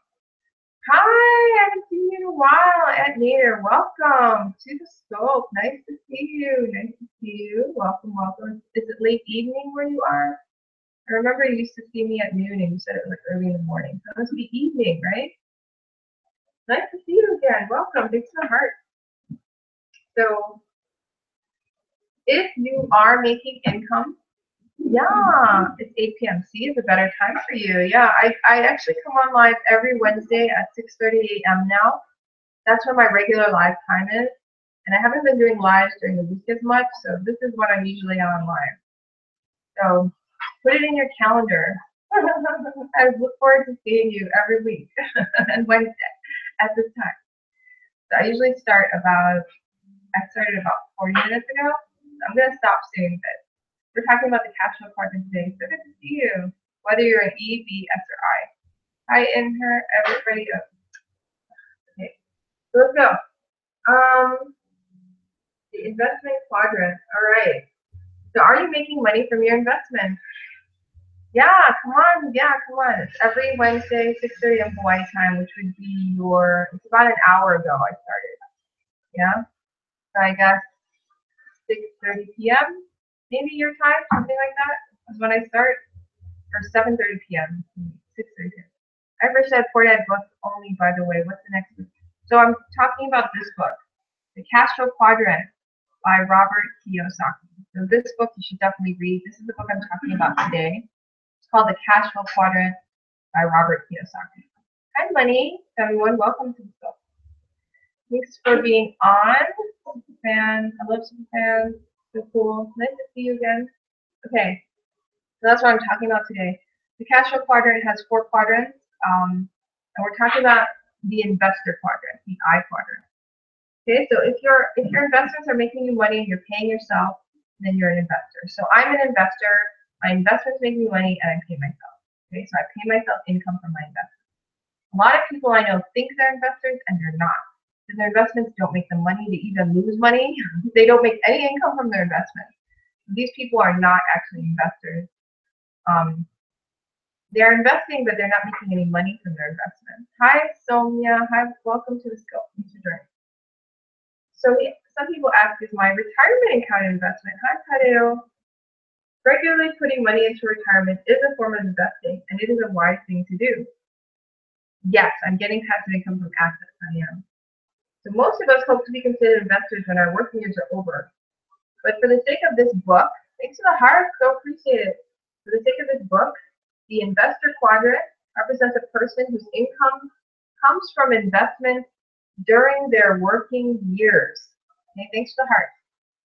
Hi, I haven't seen you in a while. Aunt Nader, welcome to the scope. Nice to see you. Nice to see you. Welcome, welcome. Is it late evening where you are? I remember you used to see me at noon and you said it was like early in the morning. So it must be evening, right? Nice to see you again. Welcome. Thanks for the heart. So if you are making income, yeah, it's 8 p.m. See, it's a better time for you. Yeah, I actually come on live every Wednesday at 6:30 a.m. now. That's when my regular live time is. And I haven't been doing lives during the week as much, so this is what I'm usually on live. So put it in your calendar. I look forward to seeing you every week on Wednesday at this time. So I usually start I started about 40 minutes ago. So I'm going to stop soon, but we're talking about the cash flow quadrant today. So good to see you, whether you're an E, B, S, or I. Hi, in her, everybody. Okay, so let's go. The investment quadrant. All right. So are you making money from your investment? Yeah, come on. Yeah, come on. It's every Wednesday, 6:30 of Hawaii time, which would be it's about an hour ago I started. Yeah. So I guess 6:30 p.m. maybe your time, something like that is when I start, or 7:30 p.m. 6:30 p.m. I wish I had Poor Dad book only, by the way. What's the next book? So I'm talking about this book, The Cash Flow Quadrant by Robert Kiyosaki. So this book you should definitely read. This is the book I'm talking about today. It's called The Cash Flow Quadrant by Robert Kiyosaki. Hi, Money. Everyone, welcome to the book. Thanks for being on. Superfans. I love Superfans. So cool. Nice to see you again. Okay, so that's what I'm talking about today. The cash flow quadrant has 4 quadrants, and we're talking about the investor quadrant, the I quadrant. Okay, so if your investments are making you money and you're paying yourself, then you're an investor. So I'm an investor. My investments make me money, and I pay myself. Okay, so I pay myself income from my investments. A lot of people I know think they're investors, and they're not. Because their investments don't make them money. They even lose money. They don't make any income from their investments. These people are not actually investors. They're investing, but they're not making any money from their investment. Hi, Sonia. Hi, welcome to the scope. Thanks for joining. So some people ask, is my retirement account an investment? Hi, Tadeo. Regularly putting money into retirement is a form of investing, and it is a wise thing to do. Yes, I'm getting passive income from assets. I am. So most of us hope to be considered investors when our working years are over. But for the sake of this book, thanks to the heart, so appreciate it. For the sake of this book, the investor quadrant represents a person whose income comes from investments during their working years. Okay, thanks to the heart.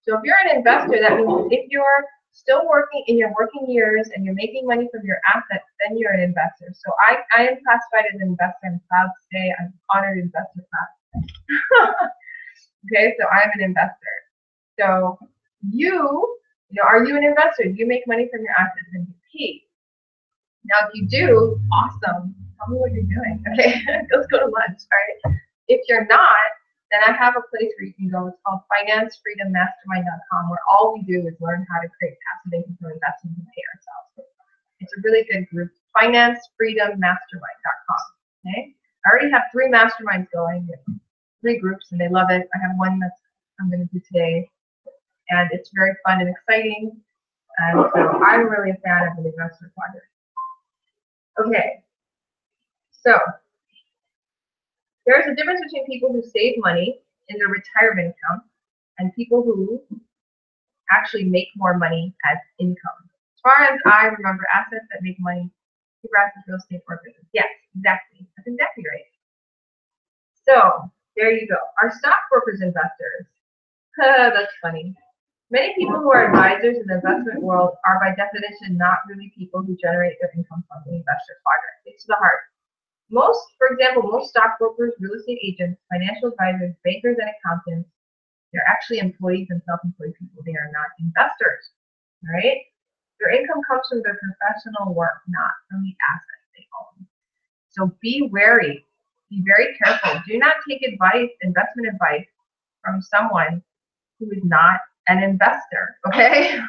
So if you're an investor, that means if you're still working in your working years and you're making money from your assets, then you're an investor. So I am classified as an investor. I'm proud to say I'm honored investor class. Okay, so I'm an investor. So are you an investor? Do you make money from your assets and get paid? Now, if you do, awesome. Tell me what you're doing. Okay, let's go to lunch. All right. If you're not, then I have a place where you can go. It's called financefreedommastermind.com, where all we do is learn how to create passive income from investments and pay ourselves. It's a really good group. Financefreedommastermind.com. Okay. I already have 3 masterminds going, 3 groups, and they love it. I have one that I'm going to do today, and it's very fun and exciting. And so I'm really a fan of the investor quadrant. Okay, so there's a difference between people who save money in their retirement account and people who actually make more money as income. As far as I remember, assets that make money, super assets, real estate, or business. Yes, exactly. That's exactly right. So there you go. Are stockbrokers investors? That's funny. Many people who are advisors in the investment world are by definition not really people who generate their income from the investor quadrant. It's to the heart. For example, most stockbrokers, real estate agents, financial advisors, bankers, and accountants, they're actually employees and self-employed people. They are not investors, all right? Their income comes from their professional work, not from the assets they own. So be wary. Be very careful. Do not take advice, investment advice, from someone who is not an investor. Okay?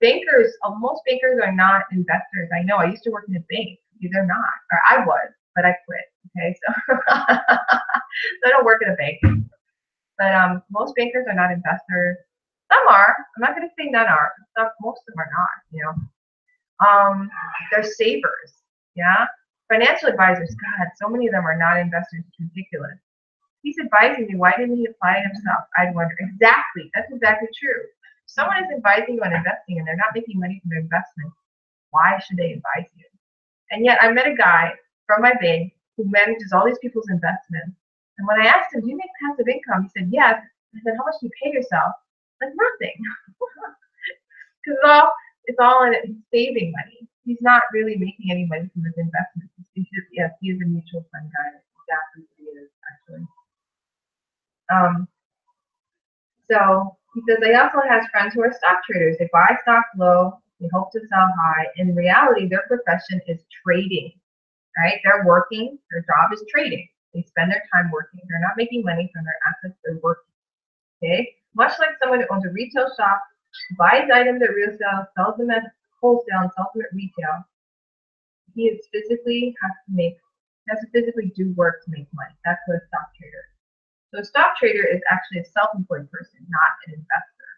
Bankers, most bankers are not investors. I know. I used to work in a bank. They're not, or I was, but I quit. Okay, so I don't work in a bank. But most bankers are not investors. Some are. I'm not going to say none are. Most of them are not. They're savers. Yeah. Financial advisors. God, so many of them are not investors. It's ridiculous. He's advising me. Why didn't he apply it himself? I'd wonder. Exactly. That's exactly true. If someone is advising you on investing and they're not making money from their investment, why should they advise you? And yet I met a guy from my bank who manages all these people's investments. And when I asked him, do you make passive income? He said, yes. I said, how much do you pay yourself? Like, nothing. Because it's all in it. He's saving money. He's not really making any money from his investments. Yes, he is a mutual fund guy. That's exactly what he is, actually. So he says, I also has friends who are stock traders. They buy stock low, they hope to sell high. In reality, their profession is trading, right? They're working, their job is trading. They spend their time working. They're not making money from their assets, they're working, okay? Much like someone who owns a retail shop, buys items at retail, sells them at wholesale, and sells them at retail, he is physically has to physically do work to make money. That's what a stock trader is. So a stock trader is actually a self-employed person, not an investor.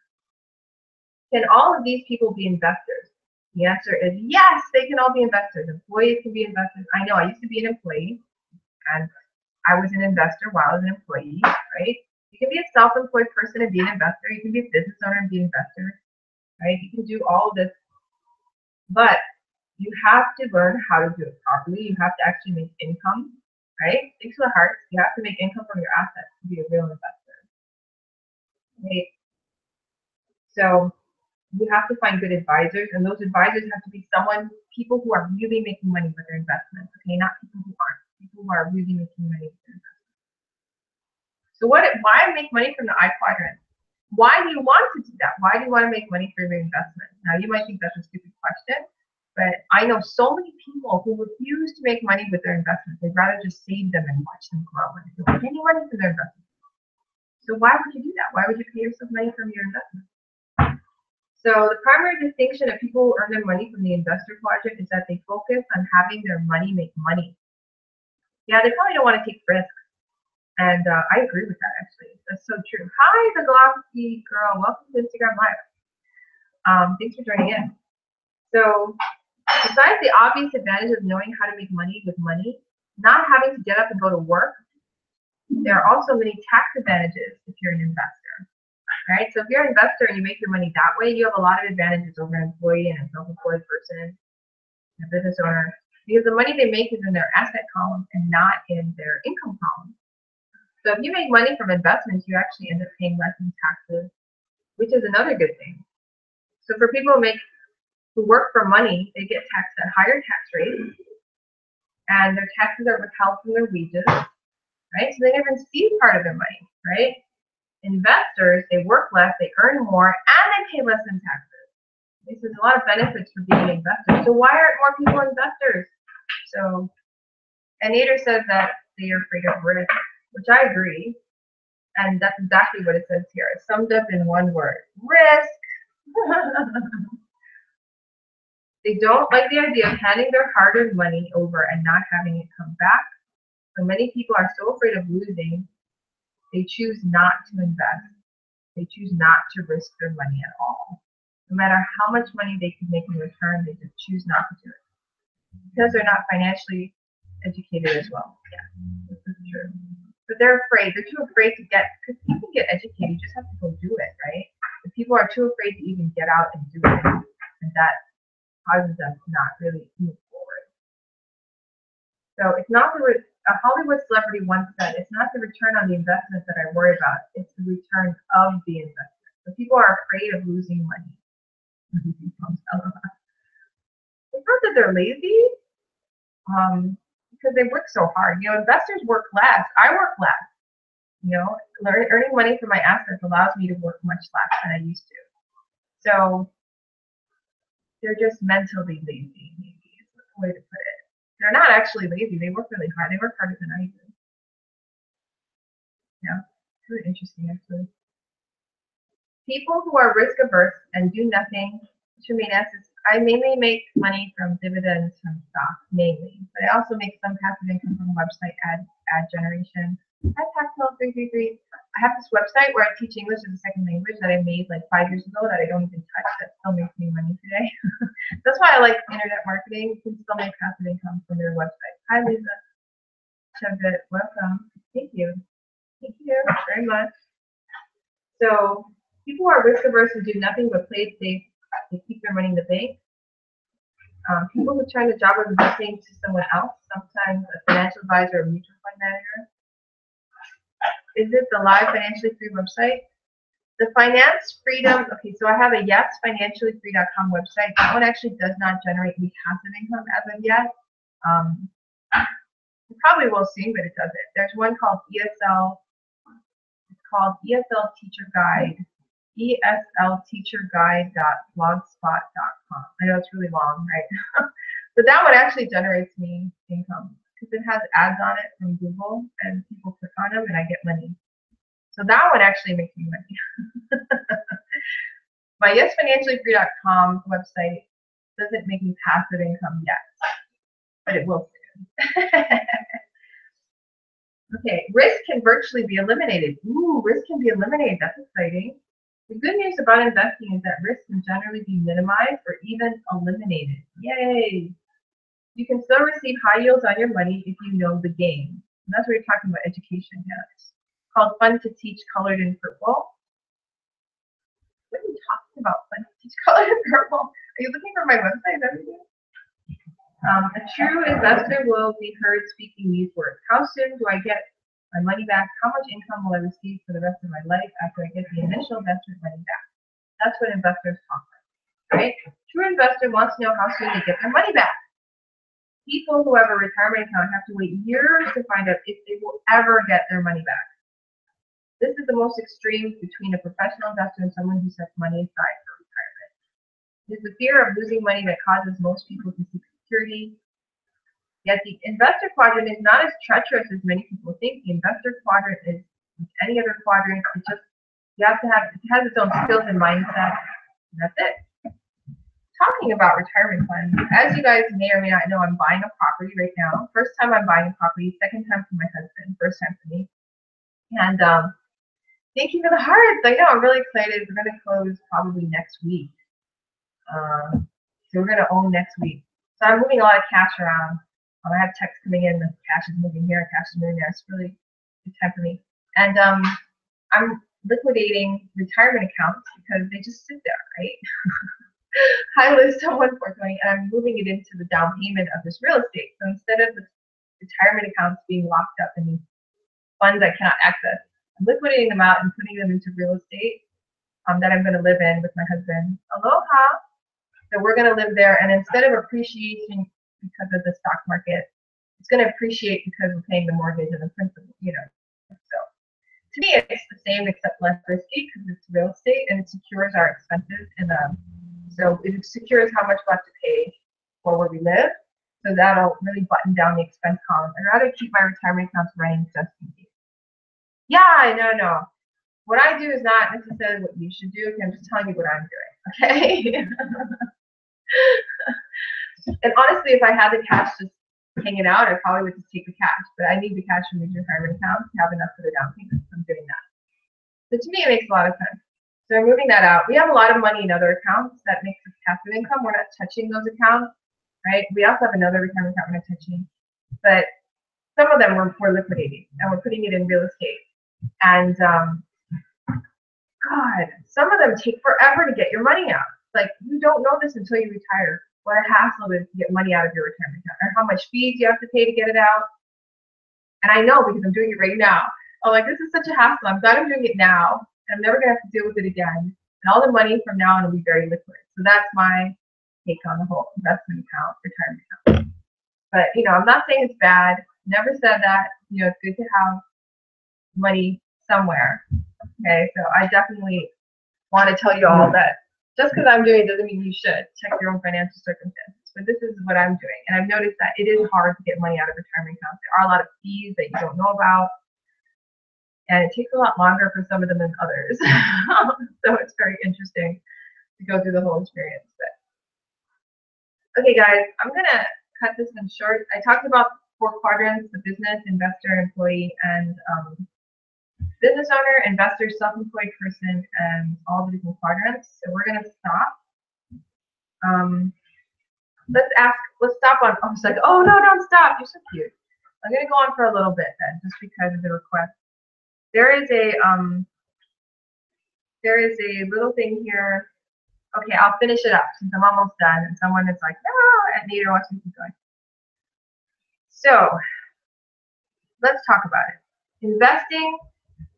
Can all of these people be investors? The answer is yes, they can all be investors. Employees can be investors. I know I used to be an employee, and I was an investor while I was an employee, right? You can be a self-employed person and be an investor. You can be a business owner and be an investor, right? You can do all of this, but you have to learn how to do it properly. You have to actually make income, right? Think to the heart. You have to make income from your assets to be a real investor, right? So you have to find good advisors, and those advisors have to be people who are really making money with their investments, okay? Not people who aren't. People who are really making money with their investments. So why make money from the I quadrant? Why do you want to do that? Why do you want to make money from your investment? Now you might think that's a stupid question, but I know so many people who refuse to make money with their investments. They'd rather just save them and watch them grow and don't make any money from their investments. So why would you do that? Why would you pay yourself money from your investment? So the primary distinction of people who earn their money from the investor quadrant is that they focus on having their money make money. Yeah, they probably don't want to take risks. And I agree with that, actually. That's so true. Hi, the Glossy Girl. Welcome to Instagram Live. Thanks for joining in. So besides the obvious advantage of knowing how to make money with money, not having to get up and go to work, there are also many tax advantages if you're an investor. Right? So if you're an investor and you make your money that way, you have a lot of advantages over an employee and a self-employed person, a business owner, because the money they make is in their asset column and not in their income column. So if you make money from investments, you actually end up paying less in taxes, which is another good thing. So for people who work for money, they get taxed at higher tax rates, and their taxes are withheld from their wages, right? So they never see part of their money, right? Investors, they work less, they earn more, and they pay less in taxes. There's a lot of benefits for being an investor. So why aren't more people investors? So Nader says that they are afraid of risk, which I agree. And that's exactly what it says here. It's summed up in one word: risk. They don't like the idea of handing their hard-earned money over and not having it come back. So many people are so afraid of losing, they choose not to invest. They choose not to risk their money at all. No matter how much money they can make in return, they just choose not to do it. Because they're not financially educated as well. Yeah, this is true. But they're afraid. They're too afraid to because you can get educated, you just have to go do it, right? But people are too afraid to even get out and do it. And that causes them to not really move forward. So it's not a Hollywood celebrity once said, it's not the return on the investment that I worry about, it's the return of the investment. So people are afraid of losing money. It's not that they're lazy, because they work so hard. Investors work less. I work less. Earning money from my assets allows me to work much less than I used to. So They're just mentally lazy, maybe is the way to put it. They're not actually lazy. They work really hard. They work harder than I do. Yeah, it's really interesting, actually. People who are risk averse and do nothing to remain assets. I mainly make money from dividends from stocks, mainly, but I also make some passive income from website ad generation. Hi, Tactile 333. I have this website where I teach English as a second language that I made like 5 years ago that I don't even touch, that still makes me money today. That's why I like internet marketing. You can still make passive income from your website. Hi, Lisa. Chevette, welcome. Thank you. Thank you very much. So people who are risk averse and do nothing but play it safe, they keep their money in the bank. People who turn the job of investing to someone else, sometimes a financial advisor or mutual fund manager. Is it the live financially free website? The finance freedom, okay, so I have a yesfinanciallyfree.com website. That one actually does not generate any passive income as of yet. You probably will soon, but it doesn't. There's one called ESL. It's called ESL Teacher Guide. eslteacherguide.blogspot.com. I know it's really long, right? But that one actually generates me income because it has ads on it from Google and people click on them and I get money. So that one actually makes me money. My yesfinanciallyfree.com website doesn't make me passive income yet, but it will soon. Okay, risk can virtually be eliminated. Ooh, risk can be eliminated. That's exciting. The good news about investing is that risk can generally be minimized or even eliminated. Yay! You can still receive high yields on your money if you know the game. And that's what you're talking about education now. It's called Fun to Teach, colored in purple. What are you talking about, Fun to Teach, colored in purple? Are you looking for my website? Is that what you're doing? A true investor will be heard speaking these words. How soon do I get my money back? How much income will I receive for the rest of my life after I get the initial investment money back? That's what investors talk about, right? True investor wants to know how soon they get their money back. People who have a retirement account have to wait years to find out if they will ever get their money back. This is the most extreme between a professional investor and someone who sets money aside for retirement. It is the fear of losing money that causes most people to seek security. Yet the investor quadrant is not as treacherous as many people think. The investor quadrant is like any other quadrant. It just, you have to have, it has its own skills and mindset. And that's it. Talking about retirement funds, as you guys may or may not know, I'm buying a property right now. First time I'm buying a property, second time for my husband, first time for me. And thank you for the hearts. I know, I'm really excited. We're going to close probably next week. So we're going to own next week. So I'm moving a lot of cash around. I have texts coming in, the cash is moving here, cash is moving there. It's really good time for me. And I'm liquidating retirement accounts because they just sit there, right? Hi, Liz, 1420, and I'm moving it into the down payment of this real estate. So instead of the retirement accounts being locked up in funds I cannot access, I'm liquidating them out and putting them into real estate that I'm going to live in with my husband. Aloha. So we're going to live there, and instead of appreciation because of the stock market, it's going to appreciate because we're paying the mortgage and the principal, you know. So to me, it's the same except less risky because it's real estate and it secures our expenses. So it secures how much we'll have to pay for where we live. So that'll really button down the expense column. I'd rather keep my retirement accounts running just in case. Yeah, no. What I do is not necessarily what you should do. I'm just telling you what I'm doing, okay? And honestly, if I had the cash just hanging out, I probably would just take the cash. But I need the cash from these retirement accounts to have enough for the down payment. So I'm doing that. So to me, it makes a lot of sense. So we're moving that out. We have a lot of money in other accounts that makes us passive income. We're not touching those accounts, right? We also have another retirement account we're not touching. But some of them we're liquidating, and we're putting it in real estate. And God, some of them take forever to get your money out. Like, you don't know this until you retire. What a hassle it is to get money out of your retirement account, or how much fees you have to pay to get it out. And I know because I'm doing it right now. I'm like, this is such a hassle. I'm glad I'm doing it now. I'm never going to have to deal with it again. And all the money from now on will be very liquid. So that's my take on the whole investment account, retirement account. But, you know, I'm not saying it's bad. Never said that. You know, it's good to have money somewhere. Okay, so I definitely want to tell you all that Just because I'm doing it doesn't mean you should. Check your own financial circumstances. But this is what I'm doing. And I've noticed that it is hard to get money out of retirement accounts. There are a lot of fees that you don't know about. And it takes a lot longer for some of them than others. So it's very interesting to go through the whole experience. But okay, guys, I'm going to cut this one short. I talked about 4 quadrants: the business, investor, employee, and business owner, investor, self-employed person, and all the different quadrants. So we're going to stop. Let's stop on, I was like, oh no, don't stop, you're so cute. I'm going to go on for a little bit then, just because of the request. There is a little thing here. Okay, I'll finish it up since I'm almost done, and someone is like, no, and neither wants me to keep going. So let's talk about it. Investing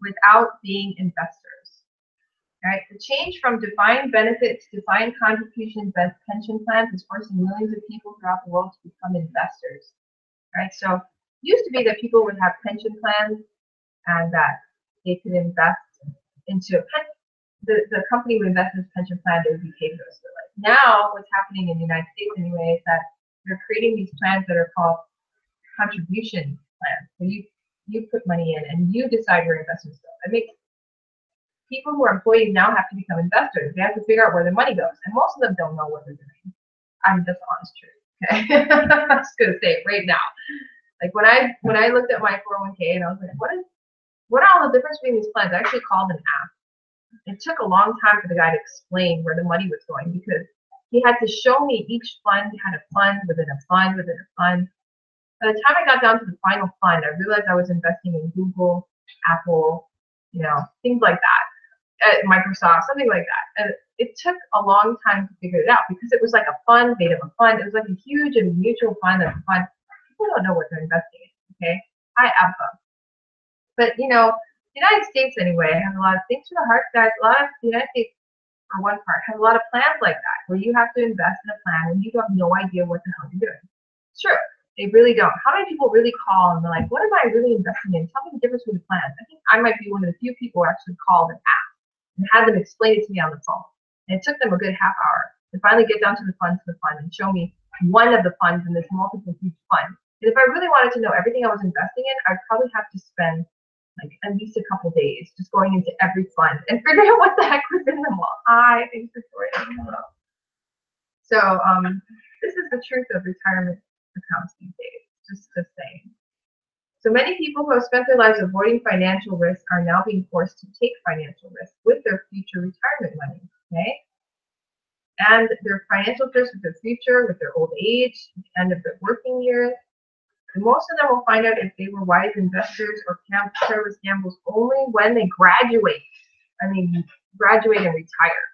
without being investors. Right? The change from defined benefits to defined contribution pension plans is forcing millions of people throughout the world to become investors. Right? So it used to be that people would have pension plans and that they could invest into a pension. The company would invest in this pension plan, they would be paid for their life. Now, what's happening in the United States anyway is that they're creating these plans that are called contribution plans. So you put money in and you decide your investment stuff. It makes people who are employees now have to become investors. They have to figure out where their money goes, and most of them don't know what they're doing. I'm just honest truth. Okay, I'm just gonna say it right now. Like when I looked at my 401k and I was like, what are all the difference between these plans? I actually called and asked. It took a long time for the guy to explain where the money was going because he had to show me each fund had a fund within a fund within a fund. By the time I got down to the final fund, I realized I was investing in Google, Apple, things like that, at Microsoft, something like that. And it took a long time to figure it out because it was like a fund made of a fund. It was like a huge and mutual fund of a fund. People don't know what they're investing in, okay? I have them. But, the United States, anyway, has a lot of things for the heart, guys. A lot of the United States, for one part, has a lot of plans like that where you have to invest in a plan and you have no idea what the hell you're doing. Sure, they really don't. How many people really call and they're like, what am I really investing in? Tell me the difference between the plans. I think I might be one of the few people who actually called and asked and had them explain it to me on the phone. And it took them a good half hour to finally get down to the fund and show me one of the funds in this multiple huge fund. And if I really wanted to know everything I was investing in, I'd probably have to spend like at least a couple days just going into every fund and figuring out what the heck was in them all. Thanks for joining. So this is the truth of retirement accounts these days, just saying. So many people who have spent their lives avoiding financial risk are now being forced to take financial risk with their future retirement money, okay? And their financial risk with their future, with their old age, at the end of their working years. And most of them will find out if they were wise investors or careless gamblers only when they graduate. Graduate and retire.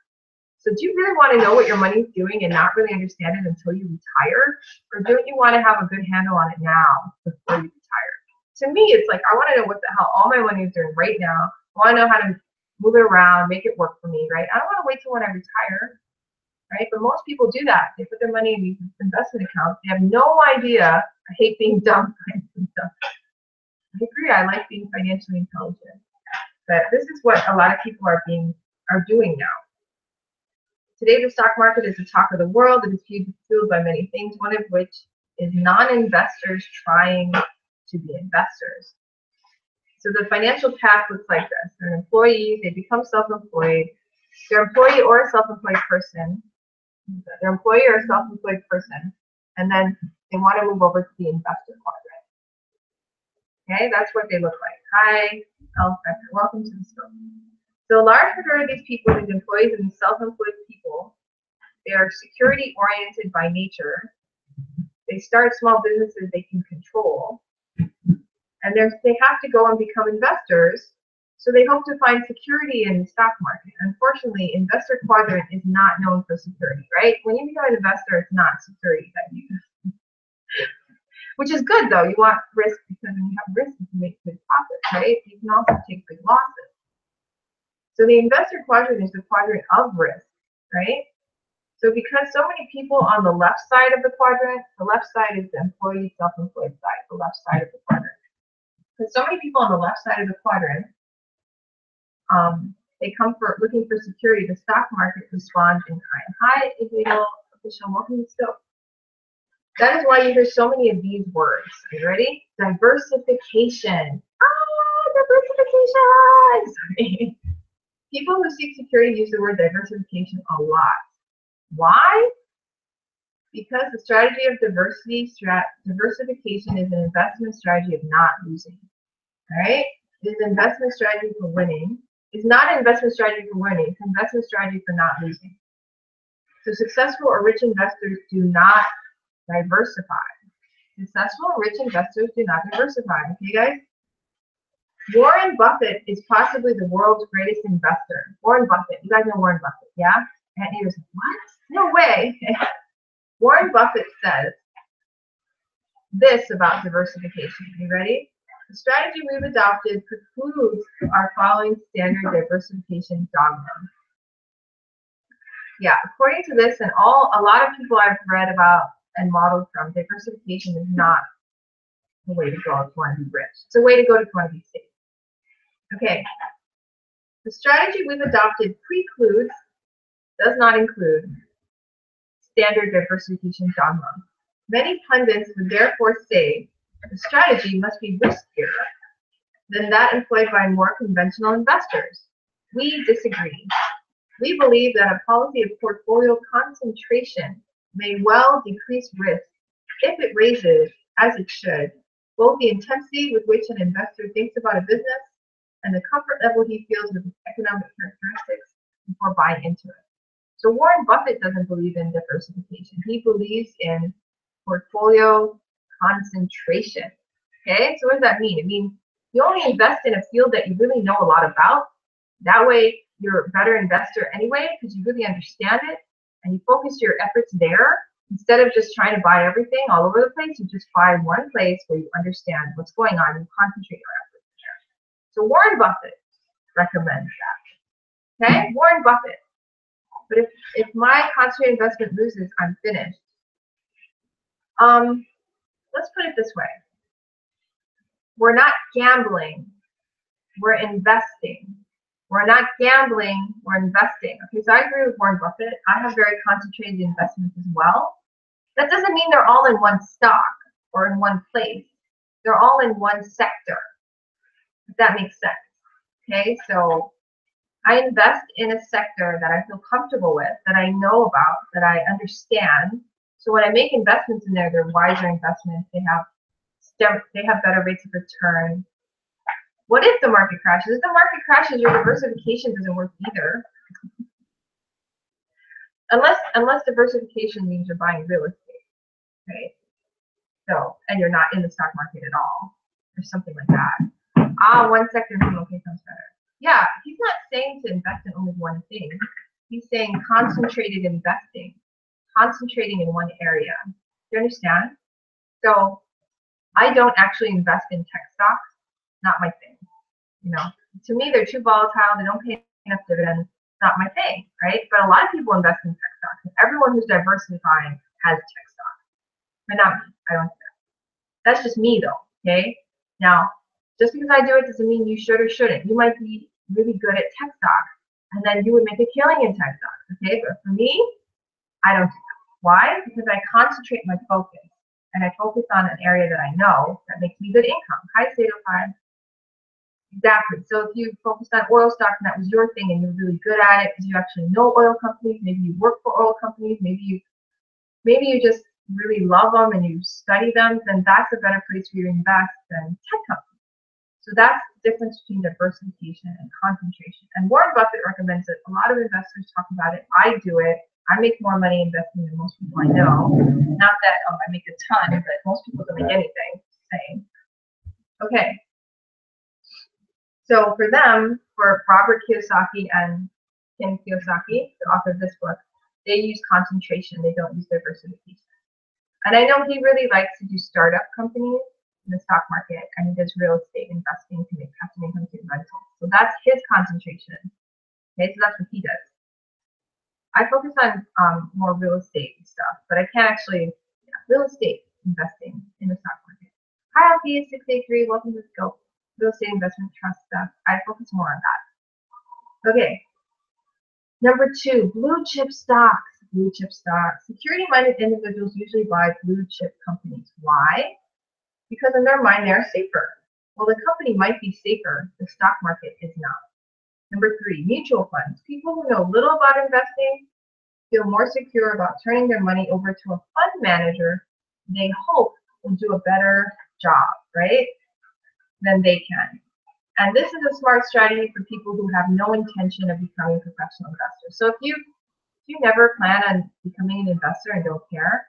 So do you really want to know what your money's doing and not really understand it until you retire? Or don't you want to have a good handle on it now before you retire? To me, it's like, I want to know what the hell all my money is doing right now. I want to know how to move it around, make it work for me, right? I don't want to wait till when I retire, right? But most people do that. They put their money in these investment accounts. They have no idea. I hate being dumb. I agree. I like being financially intelligent. But this is what a lot of people are doing now. Today, the stock market is the talk of the world. It is fueled by many things, one of which is non-investors trying to be investors. So the financial path looks like this. They're an employee. They become self-employed. They're employee or a self-employed person. They're employee or a self-employed person. And then they want to move over to the investor quadrant. Okay, that's what they look like. Hi, welcome to the show. So a large majority of these people, these employees and self-employed people, they are security-oriented by nature. They start small businesses they can control. And they have to go and become investors. So they hope to find security in the stock market. Unfortunately, investor quadrant is not known for security, right? When you become an investor, it's not security that you which is good though. You want risk because when you have risk, you can make good profits, right? You can also take big losses. So the investor quadrant is the quadrant of risk, right? So because so many people on the left side of the quadrant, the left side is the employee self-employed side, the left side of the quadrant. Because so many people on the left side of the quadrant They come for looking for security. The stock market responds in kind. Hi, illegal official. Welcome to Scope. That is why you hear so many of these words. Are you ready? Diversification. Diversification. Sorry. People who seek security use the word diversification a lot. Why? Because the strategy of diversification is an investment strategy of not losing. All right? It is an investment strategy for winning. It's not an investment strategy for winning. It's an investment strategy for not losing. So successful or rich investors do not diversify. Successful or rich investors do not diversify. Okay, guys? Warren Buffett is possibly the world's greatest investor. Warren Buffett. You guys know Warren Buffett, yeah? And he was like, what? No way. Warren Buffett says this about diversification. You ready? The strategy we've adopted precludes our following standard diversification dogma. Yeah, according to this and a lot of people I've read about and modeled from, diversification is not the way to go if you want to be rich. It's a way to go if you want to be safe. Okay. The strategy we've adopted precludes, does not include, standard diversification dogma. Many pundits would therefore say the strategy must be riskier than that employed by more conventional investors. We disagree. We believe that a policy of portfolio concentration may well decrease risk if it raises, as it should, both the intensity with which an investor thinks about a business and the comfort level he feels with its economic characteristics before buying into it. So Warren Buffett doesn't believe in diversification. He believes in portfolio concentration. Okay, so what does that mean? It means you only invest in a field that you really know a lot about. That way you're a better investor anyway because you really understand it and you focus your efforts there instead of just trying to buy everything all over the place. You just buy one place where you understand what's going on and concentrate your efforts there. So Warren Buffett recommends that. Okay, Warren Buffett. But if my concentrated investment loses, I'm finished. Let's put it this way. We're not gambling. We're investing. We're not gambling. We're investing. Okay, so I agree with Warren Buffett. I have very concentrated investments as well. That doesn't mean they're all in one stock or in one place. They're all in one sector, if that makes sense. Okay, so I invest in a sector that I feel comfortable with, that I know about, that I understand. So when I make investments in there, they're wiser investments. They have better rates of return. What if the market crashes? If the market crashes, your diversification doesn't work either. Unless diversification means you're buying real estate, okay? So, and you're not in the stock market at all, or something like that. One sector okay comes better. Yeah, he's not saying to invest in only one thing. He's saying concentrated investing, concentrating in one area. Do you understand? So I don't actually invest in tech stocks. Not my thing. You know, to me, they're too volatile. They don't pay enough dividends. Not my thing, right? But a lot of people invest in tech stocks. And everyone who's diversifying has tech stocks. But not me. I don't do that. That's just me, though, okay? Now, just because I do it doesn't mean you should or shouldn't. You might be really good at tech stocks, and then you would make a killing in tech stocks, okay? But for me, I don't do that. Why? Because I concentrate my focus, and I focus on an area that I know that makes me good income. Hi, Sato5. Exactly. So if you focused on oil stocks and that was your thing and you're really good at it because you actually know oil companies, maybe you work for oil companies, maybe you just really love them and you study them, then that's a better place for you to invest than tech companies. So that's the difference between diversification and concentration. And Warren Buffett recommends it. A lot of investors talk about it. I do it. I make more money investing than most people I know. Not that I make a ton, but most people don't make anything. Same. Okay. So for them, for Robert Kiyosaki and Kim Kiyosaki, the author of this book, they use concentration. They don't use diversification. And I know he really likes to do startup companies in the stock market, and he does real estate investing to make passive income through rentals. So that's his concentration. Okay, so that's what he does. I focus on more real estate stuff, but I can't actually, real estate investing in the stock market. Hi, Alfie683, welcome to Scope. Real estate investment trust stuff. I focus more on that. Okay, number 2, blue chip stocks. Blue chip stocks. Security-minded individuals usually buy blue chip companies. Why? Because in their mind, they're safer. Well, the company might be safer, the stock market is not. Number 3, mutual funds. People who know little about investing feel more secure about turning their money over to a fund manager they hope will do a better job, right, than they can. And this is a smart strategy for people who have no intention of becoming professional investors. So if you never plan on becoming an investor and don't care,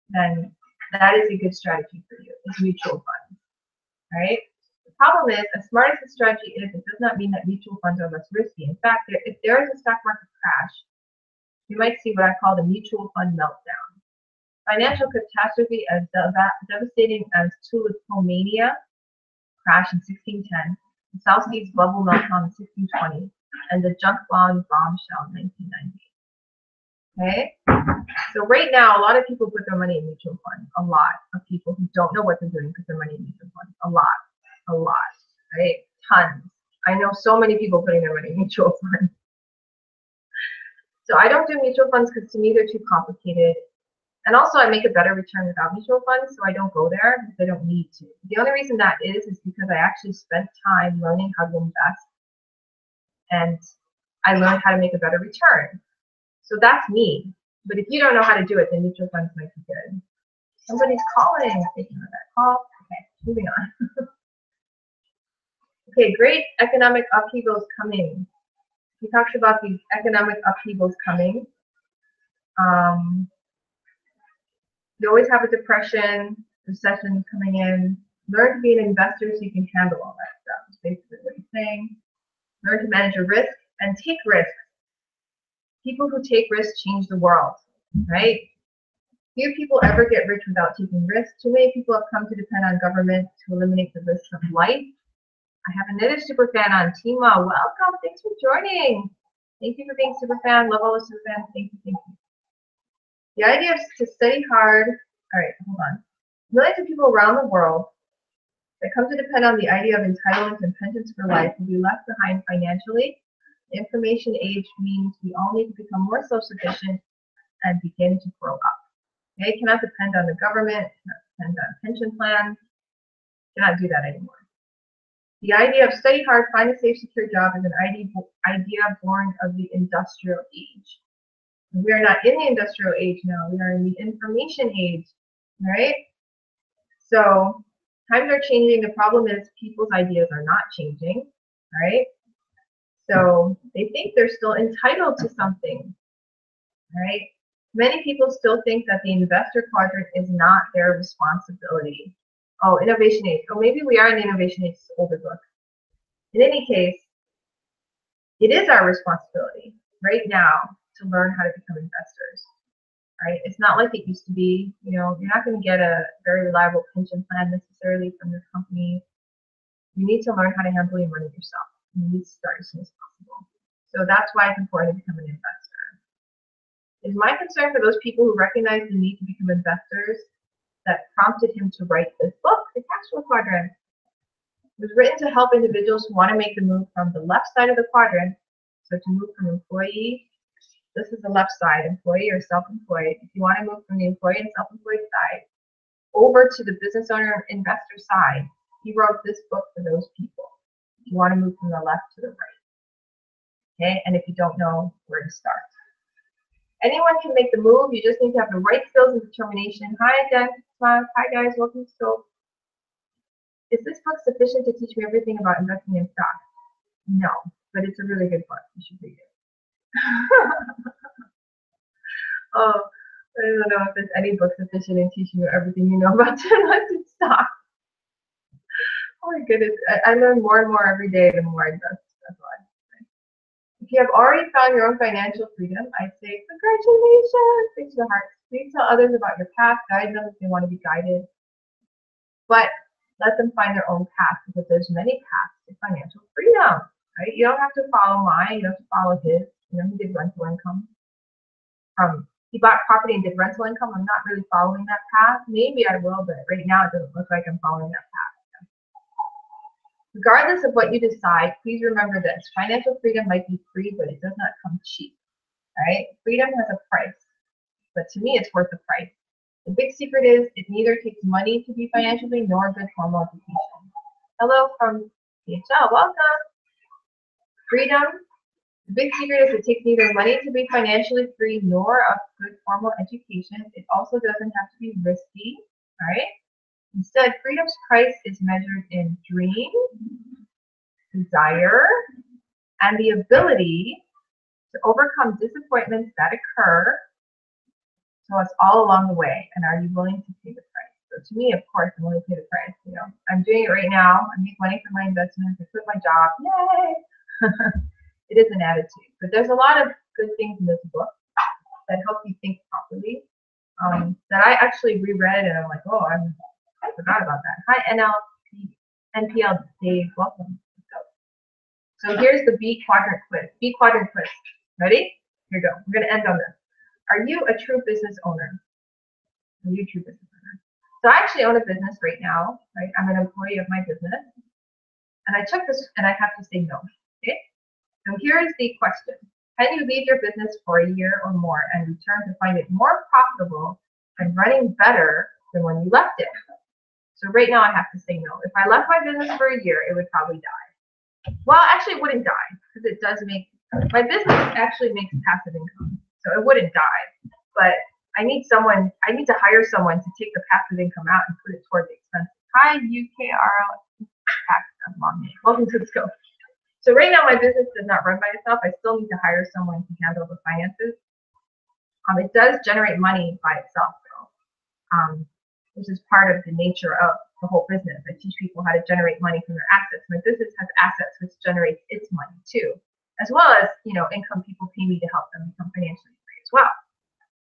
then that is a good strategy for you. It's mutual funds, right? The problem is, as smart as the strategy is, it does not mean that mutual funds are less risky. In fact, if there is a stock market crash, you might see what I call the mutual fund meltdown. Financial catastrophe as devastating as tulipomania crash in 1610, the South Seas bubble meltdown in 1620, and the junk bond bombshell in 1990. Okay? So right now, a lot of people put their money in mutual funds. A lot of people who don't know what they're doing put their money in mutual funds. A lot, right? Tons. I know so many people putting their money in mutual funds. So I don't do mutual funds because to me they're too complicated. And also I make a better return without mutual funds, so I don't go there because I don't need to. The only reason that is because I actually spent time learning how to invest, and I learned how to make a better return. So that's me. But if you don't know how to do it, then mutual funds might be good. Somebody's calling. Taking that call. Okay, moving on. Okay, great economic upheavals coming. He talks about these economic upheavals coming. You always have a depression, recession coming in. Learn to be an investor so you can handle all that stuff. That's basically what he's saying. Learn to manage your risk and take risks. People who take risks change the world, right? Few people ever get rich without taking risks. Too many people have come to depend on government to eliminate the risks of life. I have a knitted superfan on Tima. Welcome. Thanks for joining. Thank you for being superfan. Love all the superfans. Thank you. Thank you. The idea is to study hard. All right, hold on. Millions of people around the world that come to depend on the idea of entitlements and pensions for life will be left behind financially. The information age means we all need to become more self-sufficient and begin to grow up. Okay, cannot depend on the government, cannot depend on pension plans, cannot do that anymore. The idea of study hard, find a safe, secure job is an idea born of the industrial age. We are not in the industrial age now, we are in the information age, right? So times are changing. The problem is people's ideas are not changing, right? So they think they're still entitled to something, right? Many people still think that the investor quadrant is not their responsibility. Oh, innovation age. Oh, maybe we are in the innovation age, older book. In any case, it is our responsibility right now to learn how to become investors, right? It's not like it used to be. You know, you're not going to get a very reliable pension plan necessarily from this company. You need to learn how to handle your money yourself. You need to start as soon as possible. So that's why it's important to become an investor. It is my concern for those people who recognize the need to become investors that prompted him to write this book, The Cash Flow Quadrant. It was written to help individuals who want to make the move from the left side of the quadrant, so to move from employee, this is the left side, employee or self-employed. If you want to move from the employee and self-employed side over to the business owner investor side, he wrote this book for those people. If you want to move from the left to the right. Okay, and if you don't know where to start. Anyone can make the move, you just need to have the right skills and determination. Hi, Dan. Hi, guys. Welcome to Scope. Is this book sufficient to teach me everything about investing in stocks? No, but it's a really good book. You should read it. Oh, I don't know if there's any book sufficient in teaching you everything you know about to invest in stocks. Oh my goodness, I learn more and more every day the more I invest. That's why. If you have already found your own financial freedom, I say congratulations. Thanks to the heart. Please tell others about your path. Guide them if they want to be guided. But let them find their own path, because there's many paths to financial freedom. Right? You don't have to follow mine. You don't have to follow his. You know, he did rental income. He bought property and did rental income. I'm not really following that path. Maybe I will, but right now it doesn't look like I'm following that path. Regardless of what you decide, please remember this. Financial freedom might be free, but it does not come cheap. All right? Freedom has a price, but to me, it's worth the price. The big secret is it neither takes money to be financially nor good formal education. Hello from DHL. Welcome. Freedom. The big secret is it takes neither money to be financially free nor a good formal education. It also doesn't have to be risky. All right? Instead, freedom's price is measured in dream, desire, and the ability to overcome disappointments that occur to us all along the way. And are you willing to pay the price? So to me, of course, I'm willing to pay the price. You know, I'm doing it right now. I make money from my investments. I quit my job. Yay! It is an attitude. But there's a lot of good things in this book that help you think properly. That I actually reread and I'm like, oh, I forgot about that. Hi, NPL Dave, welcome. Let's go. So here's the B quadrant quiz. B quadrant quiz. Ready? Here we go. We're going to end on this. Are you a true business owner? Are you a true business owner? So I actually own a business right now. Right? I'm an employee of my business. And I took this and I have to say no. Okay? So here is the question. Can you leave your business for a year or more and return to find it more profitable and running better than when you left it? So right now I have to say no. If I left my business for a year, it would probably die. Well, actually it wouldn't die because it does make, my business actually makes passive income. So it wouldn't die. But I need to hire someone to take the passive income out and put it toward the expenses. Hi, UKRL. Welcome to the scope. So right now my business does not run by itself. I still need to hire someone to handle the finances. It does generate money by itself though, which is part of the nature of the whole business. I teach people how to generate money from their assets. My business has assets which generates its money too, as well as, you know, income people pay me to help them become financially free as well.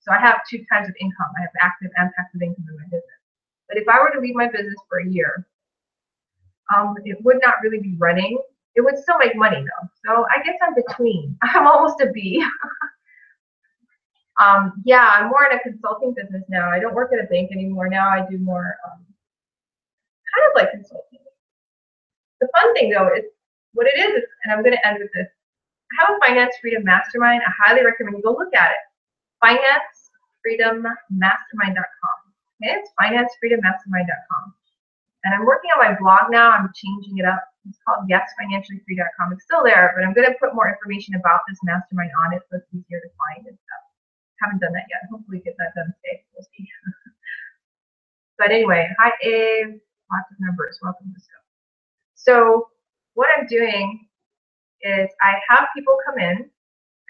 So I have two kinds of income. I have active and passive income in my business. But if I were to leave my business for a year, it would not really be running. It would still make money though. So I guess I'm between. I'm almost a B. Yeah, I'm more in a consulting business now. I don't work at a bank anymore. Now I do more kind of like consulting. The fun thing though is what it is, and I'm going to end with this. I have a Finance Freedom Mastermind. I highly recommend you go look at it. FinanceFreedomMastermind.com. Okay, it's FinanceFreedomMastermind.com. And I'm working on my blog now. I'm changing it up. It's called YesFinanciallyFree.com. It's still there, but I'm going to put more information about this mastermind on it so it's easier to find and stuff. Haven't done that yet. Hopefully get that done today. We'll see. But anyway, hi Abe. Lots of numbers. Welcome to Scope. So what I'm doing is I have people come in.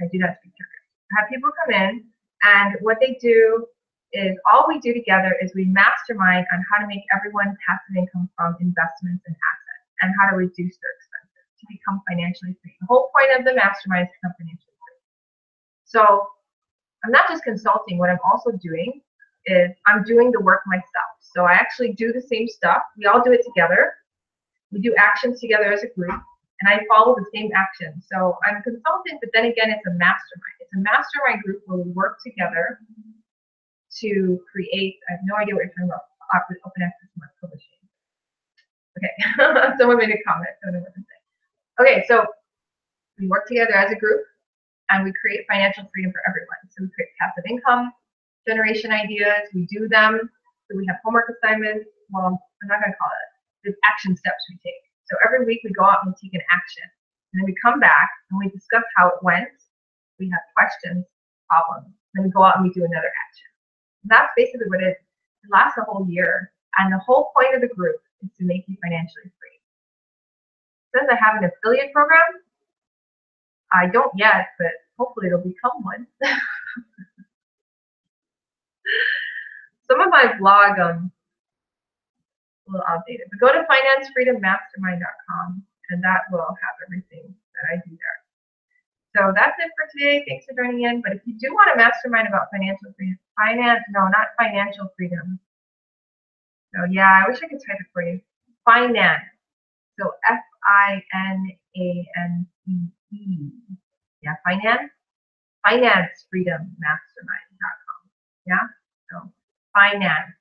I do not speak Turkish. I have people come in, and what they do is all we do together is we mastermind on how to make everyone passive income from investments and assets and how to reduce their expenses to become financially free. The whole point of the mastermind is to become financially free. So I'm not just consulting. What I'm also doing is I'm doing the work myself. So I actually do the same stuff. We all do it together. We do actions together as a group, and I follow the same actions. So I'm a consultant, but then again, it's a mastermind. It's a mastermind group where we work together to create, I have no idea what you're talking about, open access market publishing. Okay, someone made a comment, I don't know what to say. Okay, so we work together as a group and we create financial freedom for everyone. So we create passive income generation ideas, we do them, so we have homework assignments, well, I'm not gonna call it, there's action steps we take. So every week we go out and take an action, and then we come back and we discuss how it went, we have questions, problems, then we go out and we do another action. And that's basically what it is. It lasts a whole year, and the whole point of the group is to make you financially free. It says I have an affiliate program. I don't yet, but hopefully it'll become one. Some of my blog a little outdated, but go to FinanceFreedomMastermind.com, and that will have everything that I do there. So that's it for today. Thanks for joining in. But if you do want a mastermind about financial freedom, not financial freedom. So yeah, I wish I could type it for you. Finance. So FINANCE. Yeah, finance. FinanceFreedomMastermind.com. Yeah. So finance.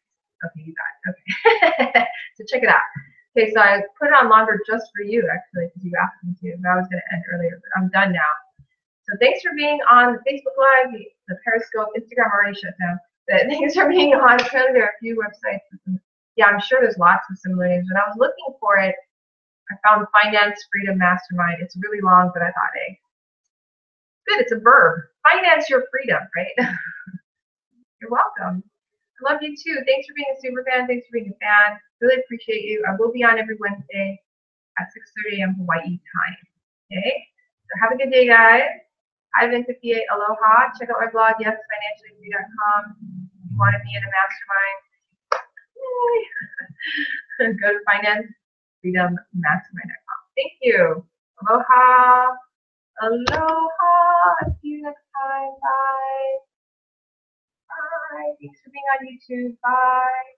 Okay, you got it. Okay. So check it out. Okay, so I put it on longer just for you, actually, because you asked me to. I was going to end earlier, but I'm done now. So thanks for being on the Facebook Live, the Periscope, Instagram already shut down. But thanks for being on. Apparently there are a few websites. Yeah, I'm sure there's lots of similar names. When I was looking for it, I found Finance Freedom Mastermind. It's really long, but I thought, hey, good, it's a verb. Finance your freedom, right? You're welcome. I love you too. Thanks for being a super fan. Thanks for being a fan. Really appreciate you. I will be on every Wednesday at 6:30 a.m. Hawaii time. Okay? So have a good day, guys. Ivan58, aloha. Check out my blog, yesfinanciallyfree.com. If you want to be in a mastermind, go to financefreedommastermind.com. Thank you. Aloha. Aloha. See you next time. Bye. Bye. Thanks for being on YouTube. Bye.